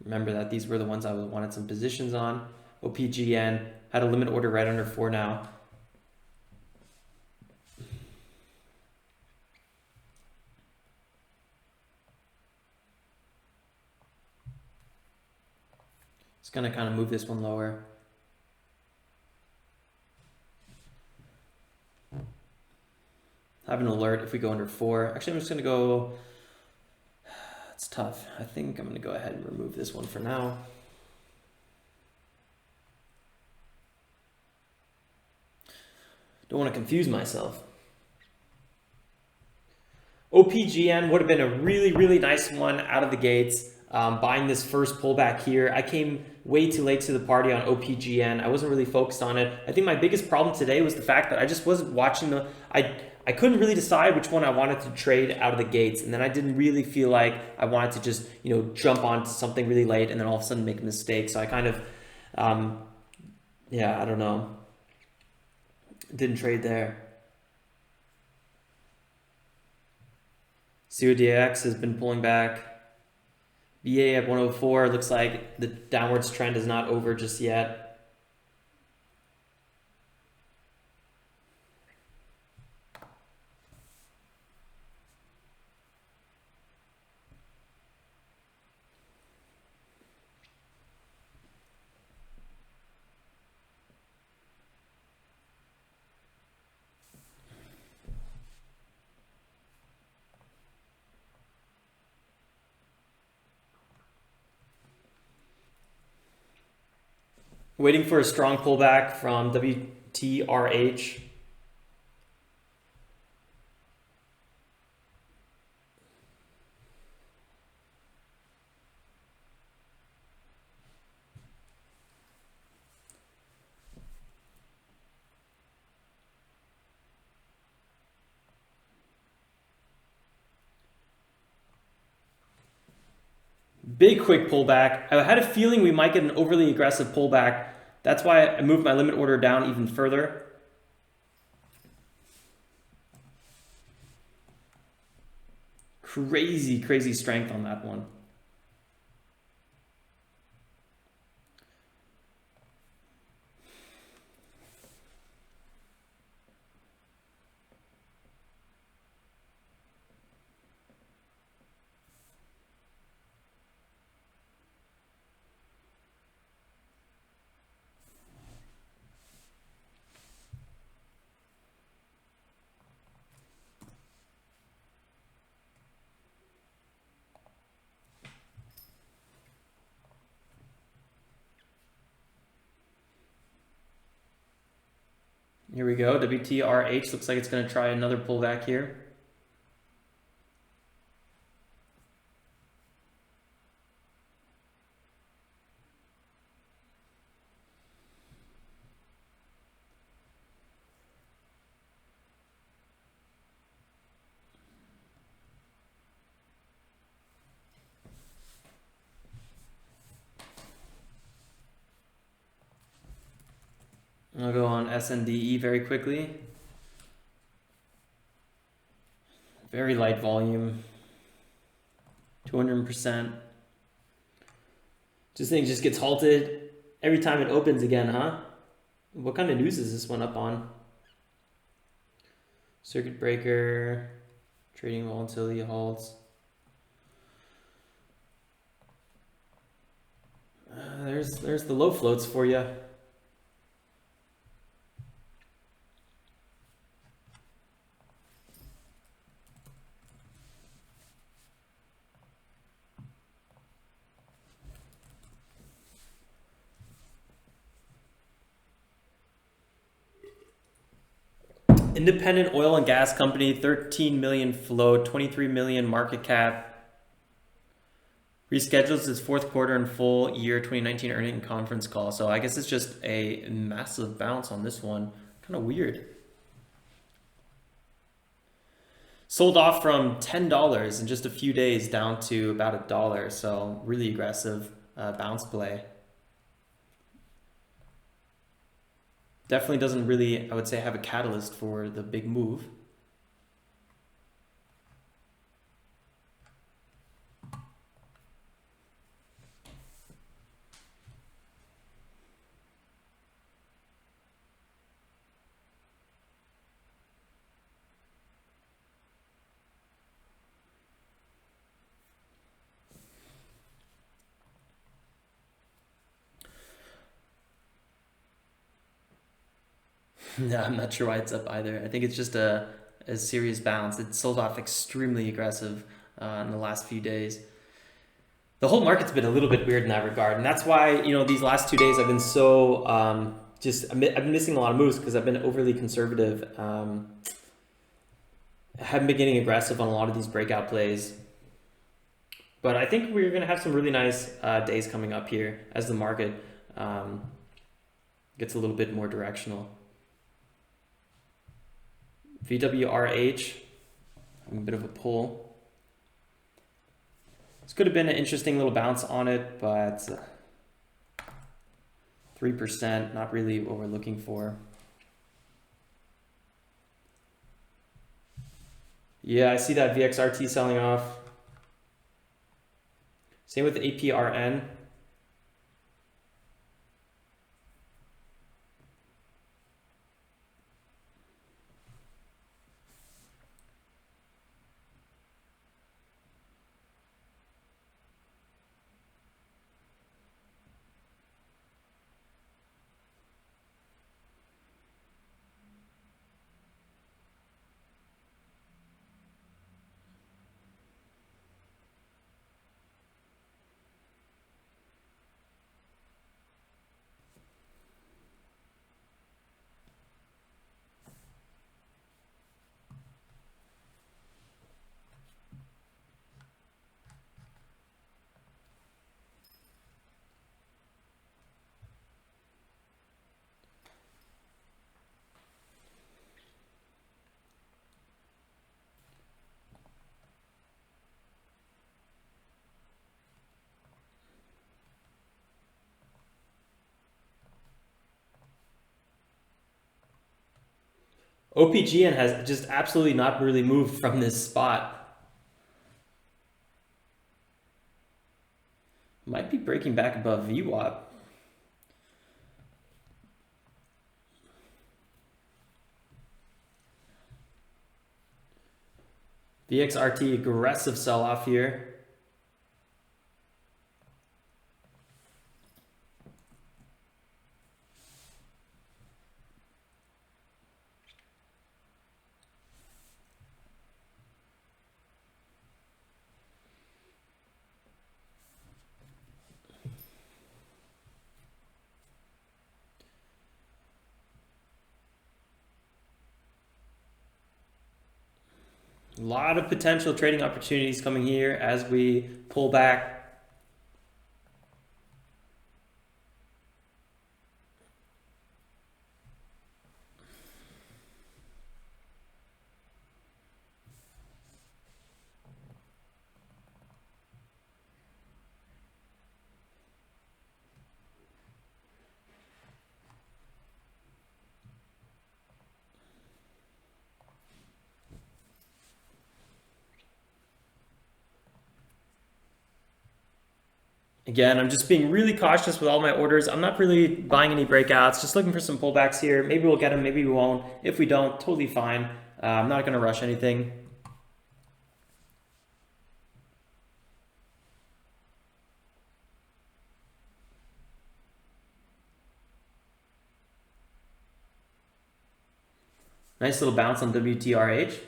A: Remember that these were the ones I wanted some positions on. OPGN had a limit order right under 4 now. It's gonna kind of move this one lower. Have an alert if we go under 4. Actually, I'm just gonna go, it's tough. I think I'm gonna go ahead and remove this one for now. Don't want to confuse myself. OPGN would have been a really, really nice one out of the gates. Buying this first pullback here. I came way too late to the party on OPGN. I wasn't really focused on it. I think my biggest problem today was the fact that I just wasn't watching the, I couldn't really decide which one I wanted to trade out of the gates. And then I didn't really feel like I wanted to just, you know, jump onto something really late and then all of a sudden make a mistake. So I kind of, yeah, I don't know. Didn't trade there. CODX has been pulling back. BA at 104, looks like the downwards trend is not over just yet. Waiting for a strong pullback from WTRH. Big quick pullback. I had a feeling we might get an overly aggressive pullback. That's why I moved my limit order down even further. Crazy, crazy strength on that one. Here we go. WTRH looks like it's going to try another pullback here. I'll go on SNDE very quickly. Very light volume, 200%. This thing just gets halted every time it opens again, huh? What kind of news is this one up on? Circuit breaker, trading volatility halts. There's the low floats for you. Independent oil and gas company, 13 million float, 23 million market cap. Reschedules its fourth quarter and full year 2019 earnings conference call. So I guess it's just a massive bounce on this one. Kind of weird. Sold off from $10 in just a few days down to about $1. So really aggressive bounce play. Definitely doesn't really, I would say, have a catalyst for the big move. No, I'm not sure why it's up either. I think it's just a serious bounce. It sold off extremely aggressive in the last few days. The whole market's been a little bit weird in that regard, and that's why, you know, these last 2 days I've been so I've been missing a lot of moves because I've been overly conservative. I haven't been getting aggressive on a lot of these breakout plays, but I think we're going to have some really nice days coming up here as the market gets a little bit more directional. VWRH, a bit of a pull. This could have been an interesting little bounce on it, but 3%, not really what we're looking for. Yeah, I see that VXRT selling off. Same with APRN. OPGN has just absolutely not really moved from this spot. Might be breaking back above VWAP. VXRT, aggressive sell-off here. A lot of potential trading opportunities coming here as we pull back. Again, I'm just being really cautious with all my orders. I'm not really buying any breakouts, just looking for some pullbacks here. Maybe we'll get them, maybe we won't. If we don't, totally fine. I'm not going to rush anything. Nice little bounce on WTRH.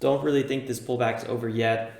A: Don't really think this pullback's over yet.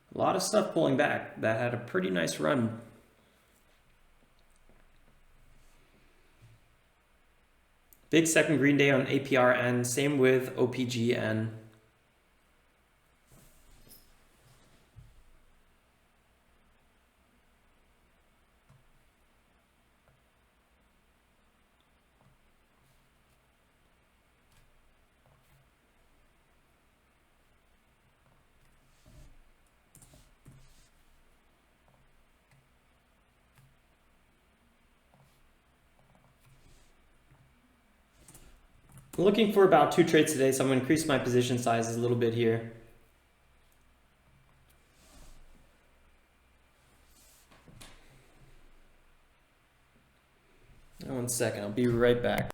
A: A lot of stuff pulling back that had a pretty nice run. Big second green day on APRN, same with OPGN. I'm looking for about 2 trades today, so I'm going to increase my position sizes a little bit here. One second, I'll be right back.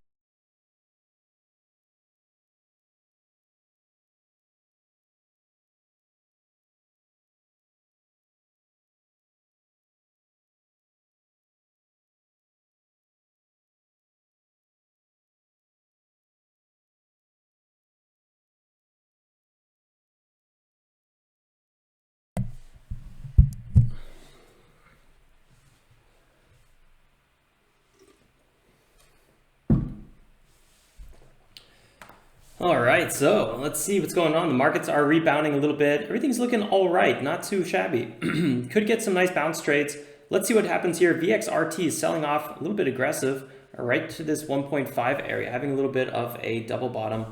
A: All right, so let's see what's going on. The markets are rebounding a little bit. Everything's looking all right, not too shabby. Could get some nice bounce trades. Let's see what happens here. VXRT is selling off a little bit aggressive, right to this 1.5 area, having a little bit of a double bottom.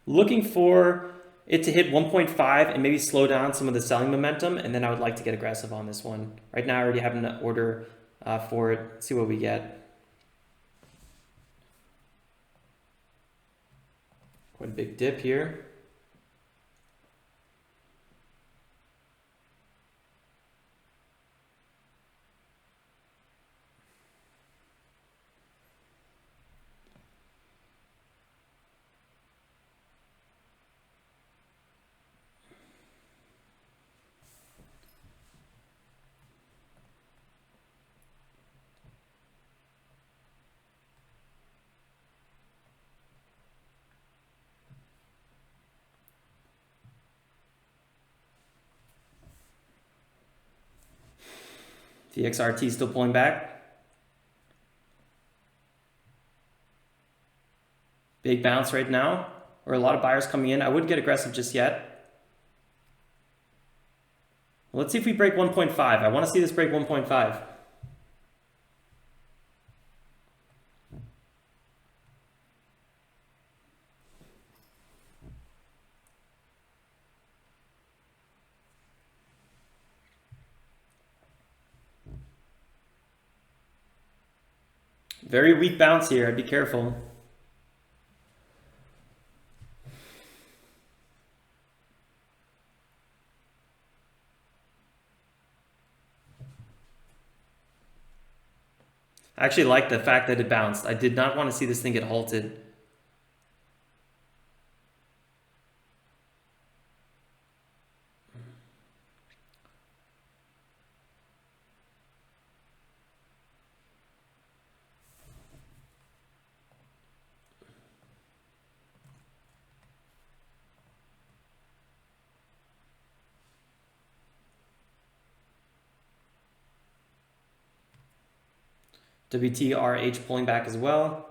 A: Looking for it to hit 1.5 and maybe slow down some of the selling momentum, and then I would like to get aggressive on this one. Right now I already have an order for it. Let's see what we get. Quite a big dip here. The XRT still pulling back. Big bounce right now, or a lot of buyers coming in. I wouldn't get aggressive just yet. Well, let's see if we break 1.5. I want to see this break 1.5. Very weak bounce here. I'd be careful. I actually like the fact that it bounced. I did not want to see this thing get halted. WTRH pulling back as well.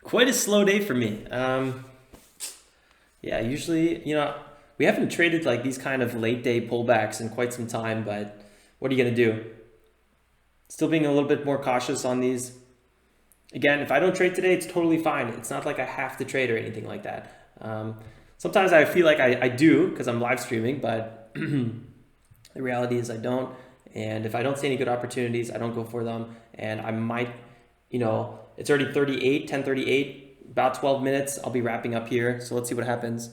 A: Quite a slow day for me. Yeah, usually, we haven't traded like these kind of late day pullbacks in quite some time, but what are you going to do? Still being a little bit more cautious on these. Again, if I don't trade today, it's totally fine. It's not like I have to trade or anything like that. Sometimes I feel like I do because I'm live streaming, but the reality is I don't. And if I don't see any good opportunities, I don't go for them. And I might, it's already 10:38, about 12 minutes. I'll be wrapping up here. So let's see what happens.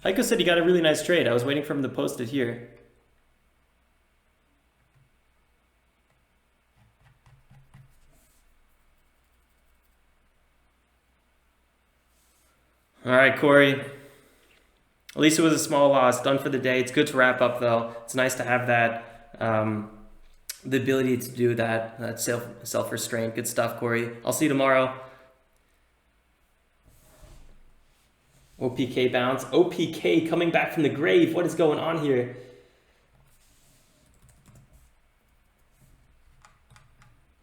A: Heiko said he got a really nice trade. I was waiting for him to post it here. All right, Corey. At least it was a small loss. Done for the day. It's good to wrap up, though. It's nice to have that, the ability to do that self-restraint. Good stuff, Corey. I'll see you tomorrow. OPK bounce. OPK coming back from the grave. What is going on here?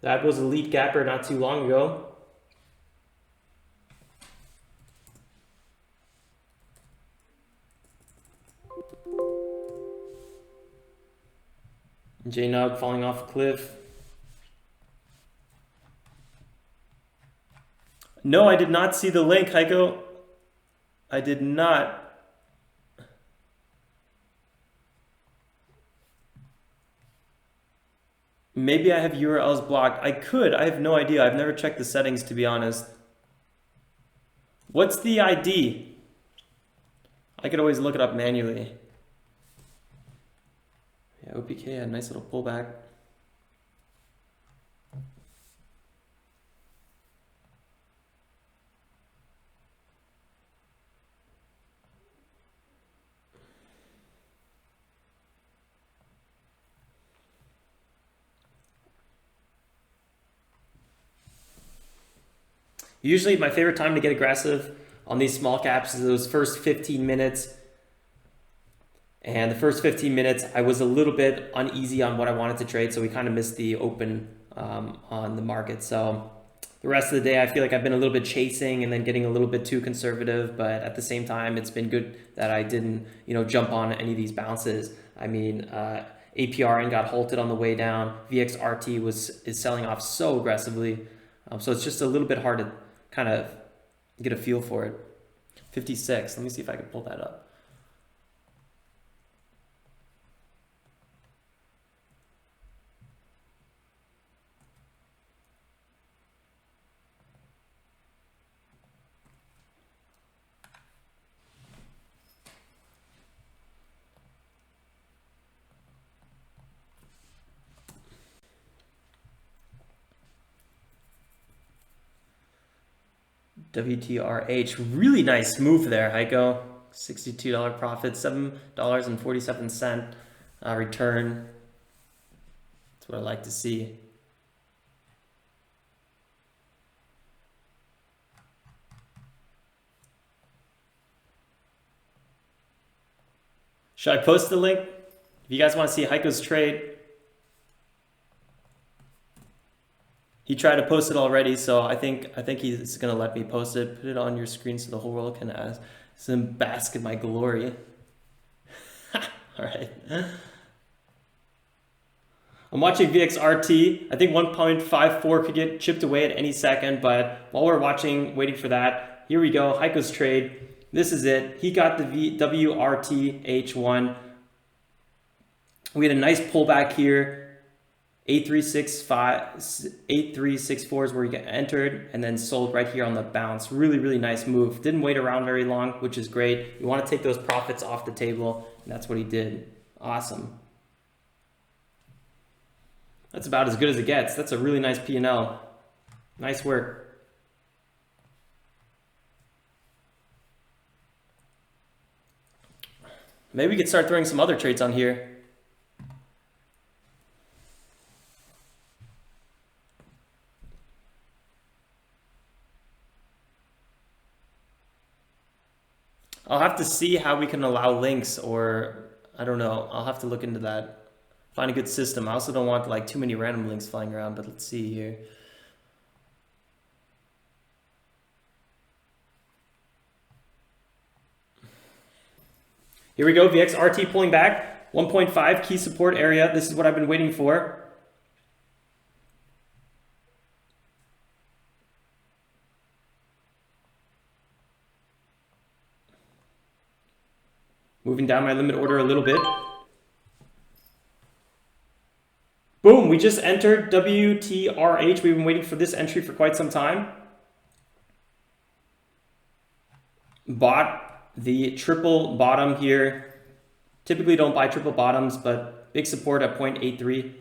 A: That was a lead gapper not too long ago. J-Nug falling off a cliff. No, I did not see the link, Heiko. I did not. Maybe I have URLs blocked. I could. I have no idea. I've never checked the settings, to be honest. What's the ID? I could always look it up manually. Yeah, OPK had a nice little pullback. Usually my favorite time to get aggressive on these small caps is those first 15 minutes. And the first 15 minutes, I was a little bit uneasy on what I wanted to trade, so we kind of missed the open on the market. So the rest of the day, I feel like I've been a little bit chasing and then getting a little bit too conservative, but at the same time, it's been good that I didn't, jump on any of these bounces. I mean, APRN got halted on the way down. VXRT is selling off so aggressively. So it's just a little bit hard to kind of get a feel for it. 56, let me see if I can pull that up. WTRH, really nice move there, Heiko. $62 profit, $7.47 return. That's what I like to see. Should I post the link? If you guys want to see Heiko's trade, he tried to post it already, so I think he's gonna let me post it. Put it on your screen so the whole world can bask in my glory. All right. I'm watching VXRT. I think 1.54 could get chipped away at any second, but while we're waiting for that, here we go. Heiko's trade. This is it. He got the WRTH1. We had a nice pullback here. 8364 is where he got entered and then sold right here on the bounce. Really, really nice move. Didn't wait around very long, which is great. You want to take those profits off the table, and that's what he did. Awesome. That's about as good as it gets. That's a really nice P&L. Nice work. Maybe we could start throwing some other trades on here. I'll have to see how we can allow links, or I don't know. I'll have to look into that. Find a good system. I also don't want like too many random links flying around, but let's see here. Here we go, VXRT pulling back, 1.5 key support area. This is what I've been waiting for. Moving down my limit order a little bit. Boom, we just entered WTRH. We've been waiting for this entry for quite some time. Bought the triple bottom here. Typically don't buy triple bottoms, but big support at 0.83.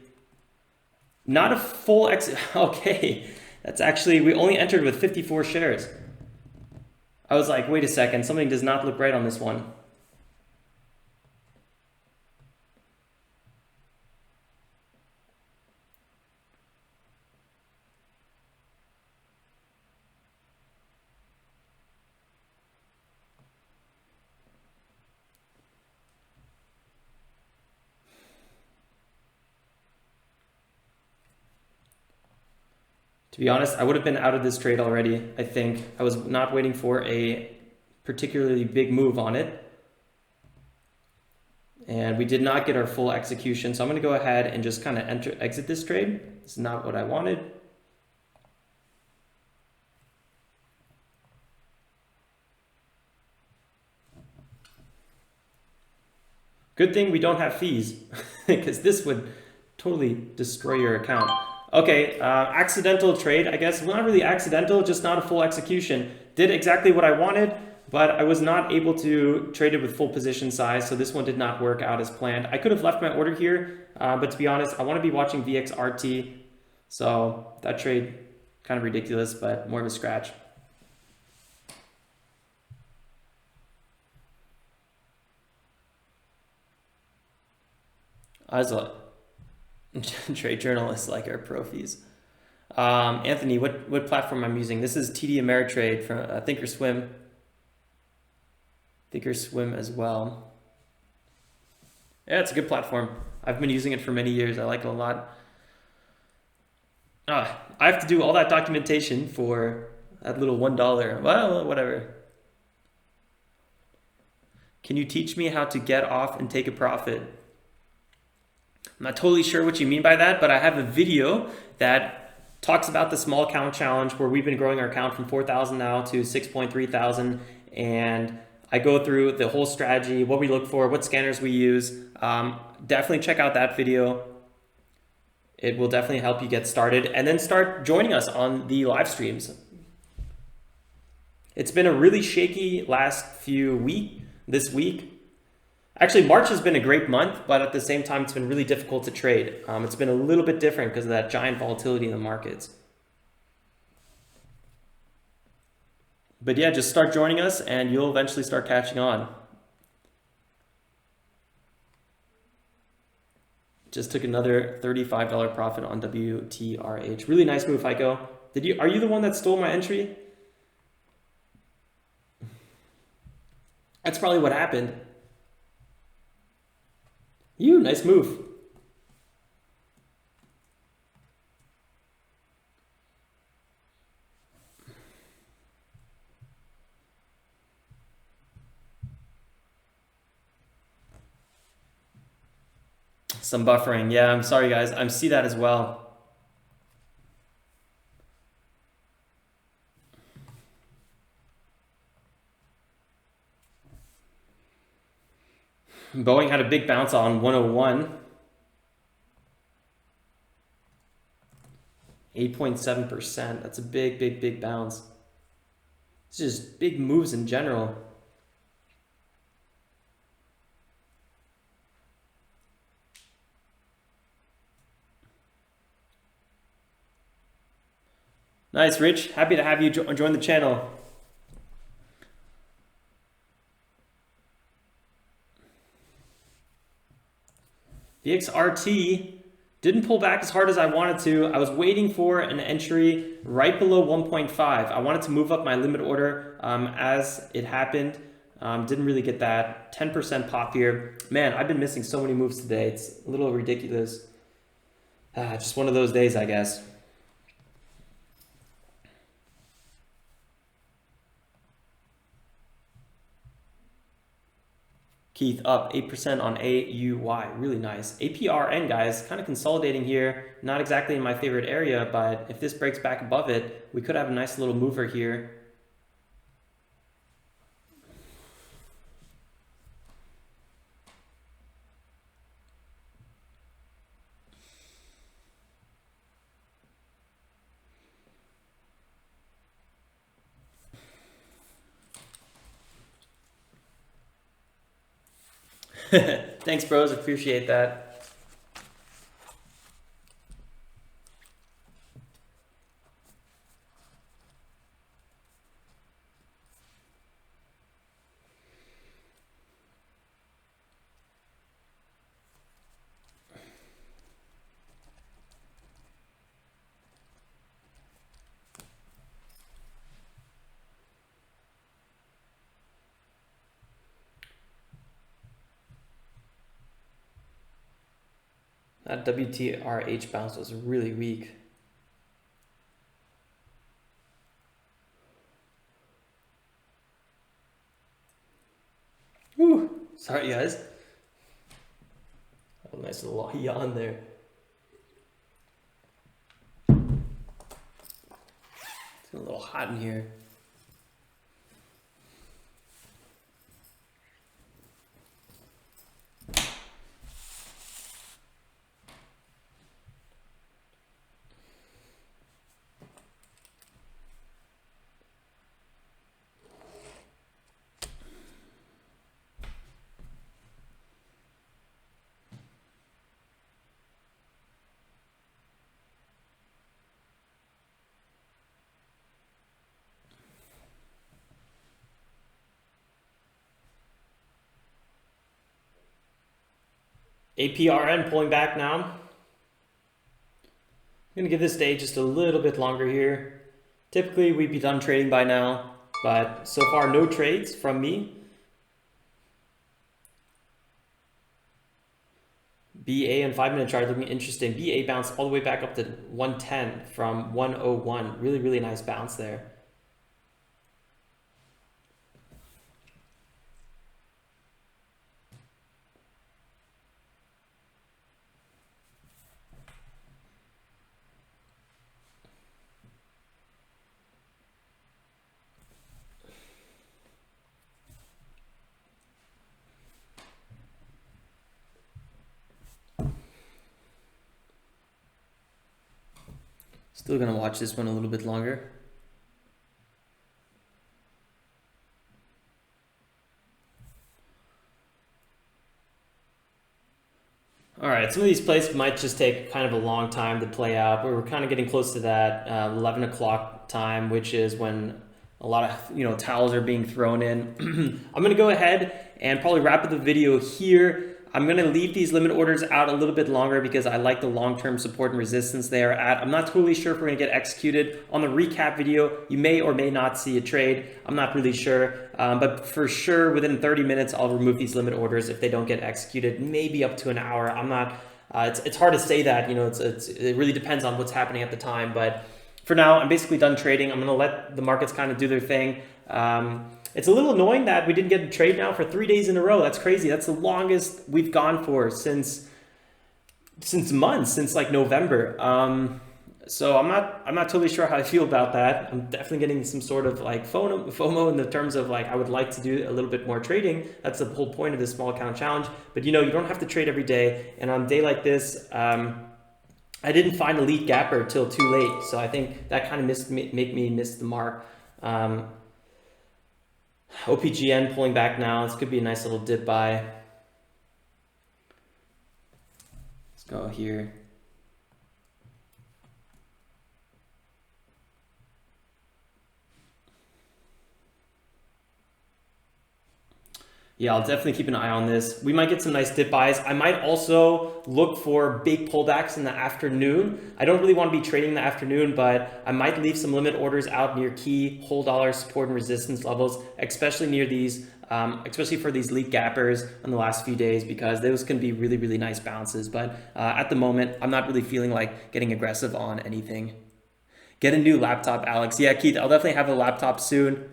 A: Not a full exit. Okay, that's actually, we only entered with 54 shares. I was like, wait a second, something does not look right on this one. To be honest, I would have been out of this trade already, I think. I was not waiting for a particularly big move on it. And we did not get our full execution. So I'm going to go ahead and just kind of exit this trade. It's not what I wanted. Good thing we don't have fees, because this would totally destroy your account. Okay, accidental trade, I guess. Not really accidental, just not a full execution. Did exactly what I wanted, but I was not able to trade it with full position size, so this one did not work out as planned. I could have left my order here, but to be honest, I want to be watching VXRT, so that trade kind of ridiculous, but more of a scratch. As a trade journalists like our profis. Anthony, what platform I'm using? This is TD Ameritrade from ThinkorSwim. ThinkorSwim as well. Yeah, it's a good platform. I've been using it for many years. I like it a lot. I have to do all that documentation for that little $1. Well, whatever. Can you teach me how to get off and take a profit? I'm not totally sure what you mean by that, but I have a video that talks about the small account challenge where we've been growing our account from 4,000 now to 6.3 thousand, and I go through the whole strategy, what we look for, what scanners we use. Definitely check out that video. It will definitely help you get started, and then start joining us on the live streams. It's been a really shaky last this week. Actually, March has been a great month, but at the same time, it's been really difficult to trade. It's been a little bit different because of that giant volatility in the markets. But yeah, just start joining us and you'll eventually start catching on. Just took another $35 profit on WTRH. Really nice move, Heiko. Are you the one that stole my entry? That's probably what happened. Nice move. Some buffering. Yeah, I'm sorry, guys. I see that as well. Boeing had a big bounce on 101. 8.7%. That's a big bounce. It's just big moves in general. Nice, Rich. Happy to have you join the channel. VXRT didn't pull back as hard as I wanted to. I was waiting for an entry right below 1.5. I wanted to move up my limit order as it happened. Didn't really get that. 10% pop here. Man, I've been missing so many moves today. It's a little ridiculous. Just one of those days, I guess. Keith up 8% on AUY, really nice. APRN, guys, kind of consolidating here. Not exactly in my favorite area, but if this breaks back above it, we could have a nice little mover here. Thanks, bros. Appreciate that. That WTRH bounce was really weak. Whew. Sorry, guys. A nice little yawn there. It's a little hot in here. APRN pulling back now. I'm going to give this day just a little bit longer here. Typically, we'd be done trading by now, but so far, no trades from me. BA and 5-minute chart looking interesting. BA bounced all the way back up to 110 from 101. Really, really nice bounce there. Still gonna watch this one a little bit longer. All right, some of these plays might just take kind of a long time to play out, but we're kind of getting close to that 11 o'clock time, which is when a lot of towels are being thrown in. I'm gonna go ahead and probably wrap up the video here. I'm going to leave these limit orders out a little bit longer because I like the long-term support and resistance they are at. I'm not totally sure if we're going to get executed. On the recap video, you may or may not see a trade. I'm not really sure, but for sure within 30 minutes, I'll remove these limit orders if they don't get executed, maybe up to an hour. I'm not, it's hard to say that, you know, it really depends on what's happening at the time, but for now, I'm basically done trading. I'm going to let the markets kind of do their thing. It's a little annoying that we didn't get a trade now for 3 days in a row. That's crazy. That's the longest we've gone for since months, since like November. So I'm not totally sure how I feel about that. I'm definitely getting some sort of like FOMO in the terms of like I would like to do a little bit more trading. That's the whole point of this small account challenge. But you know, you don't have to trade every day. And on a day like this, I didn't find a lead gapper till too late. So I think that kind of make me miss the mark. OPGN pulling back now. This could be a nice little dip buy. Let's go here. Yeah, I'll definitely keep an eye on this. We might get some nice dip buys. I might also look for big pullbacks in the afternoon. I don't really want to be trading in the afternoon, but I might leave some limit orders out near key whole dollar support and resistance levels, especially near these, especially for these lead gappers in the last few days, because those can be really, really nice bounces. But at the moment, I'm not really feeling like getting aggressive on anything. Get a new laptop, Alex. Yeah, Keith, I'll definitely have a laptop soon.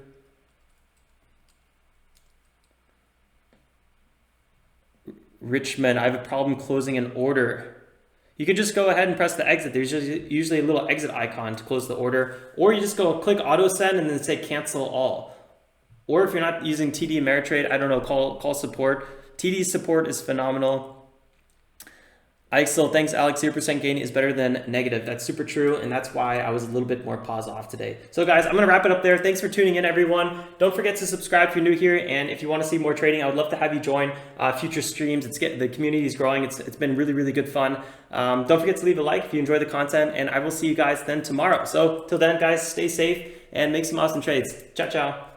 A: Richmond, I have a problem closing an order. You can just go ahead and press the exit. There's usually a little exit icon to close the order, or you just go click auto send and then say cancel all. Or if you're not using TD Ameritrade, I don't know, call support. TD support is phenomenal. Thanks Alex, 0% gain is better than negative. That's super true, and that's why I was a little bit more pause off today. So guys, I'm gonna wrap it up there. Thanks for tuning in, everyone. Don't forget to subscribe if you're new here, and if you wanna see more trading, I would love to have you join future streams. The community is growing. It's been really, really good fun. Don't forget to leave a like if you enjoy the content, and I will see you guys then tomorrow. So till then, guys, stay safe and make some awesome trades. Ciao, ciao.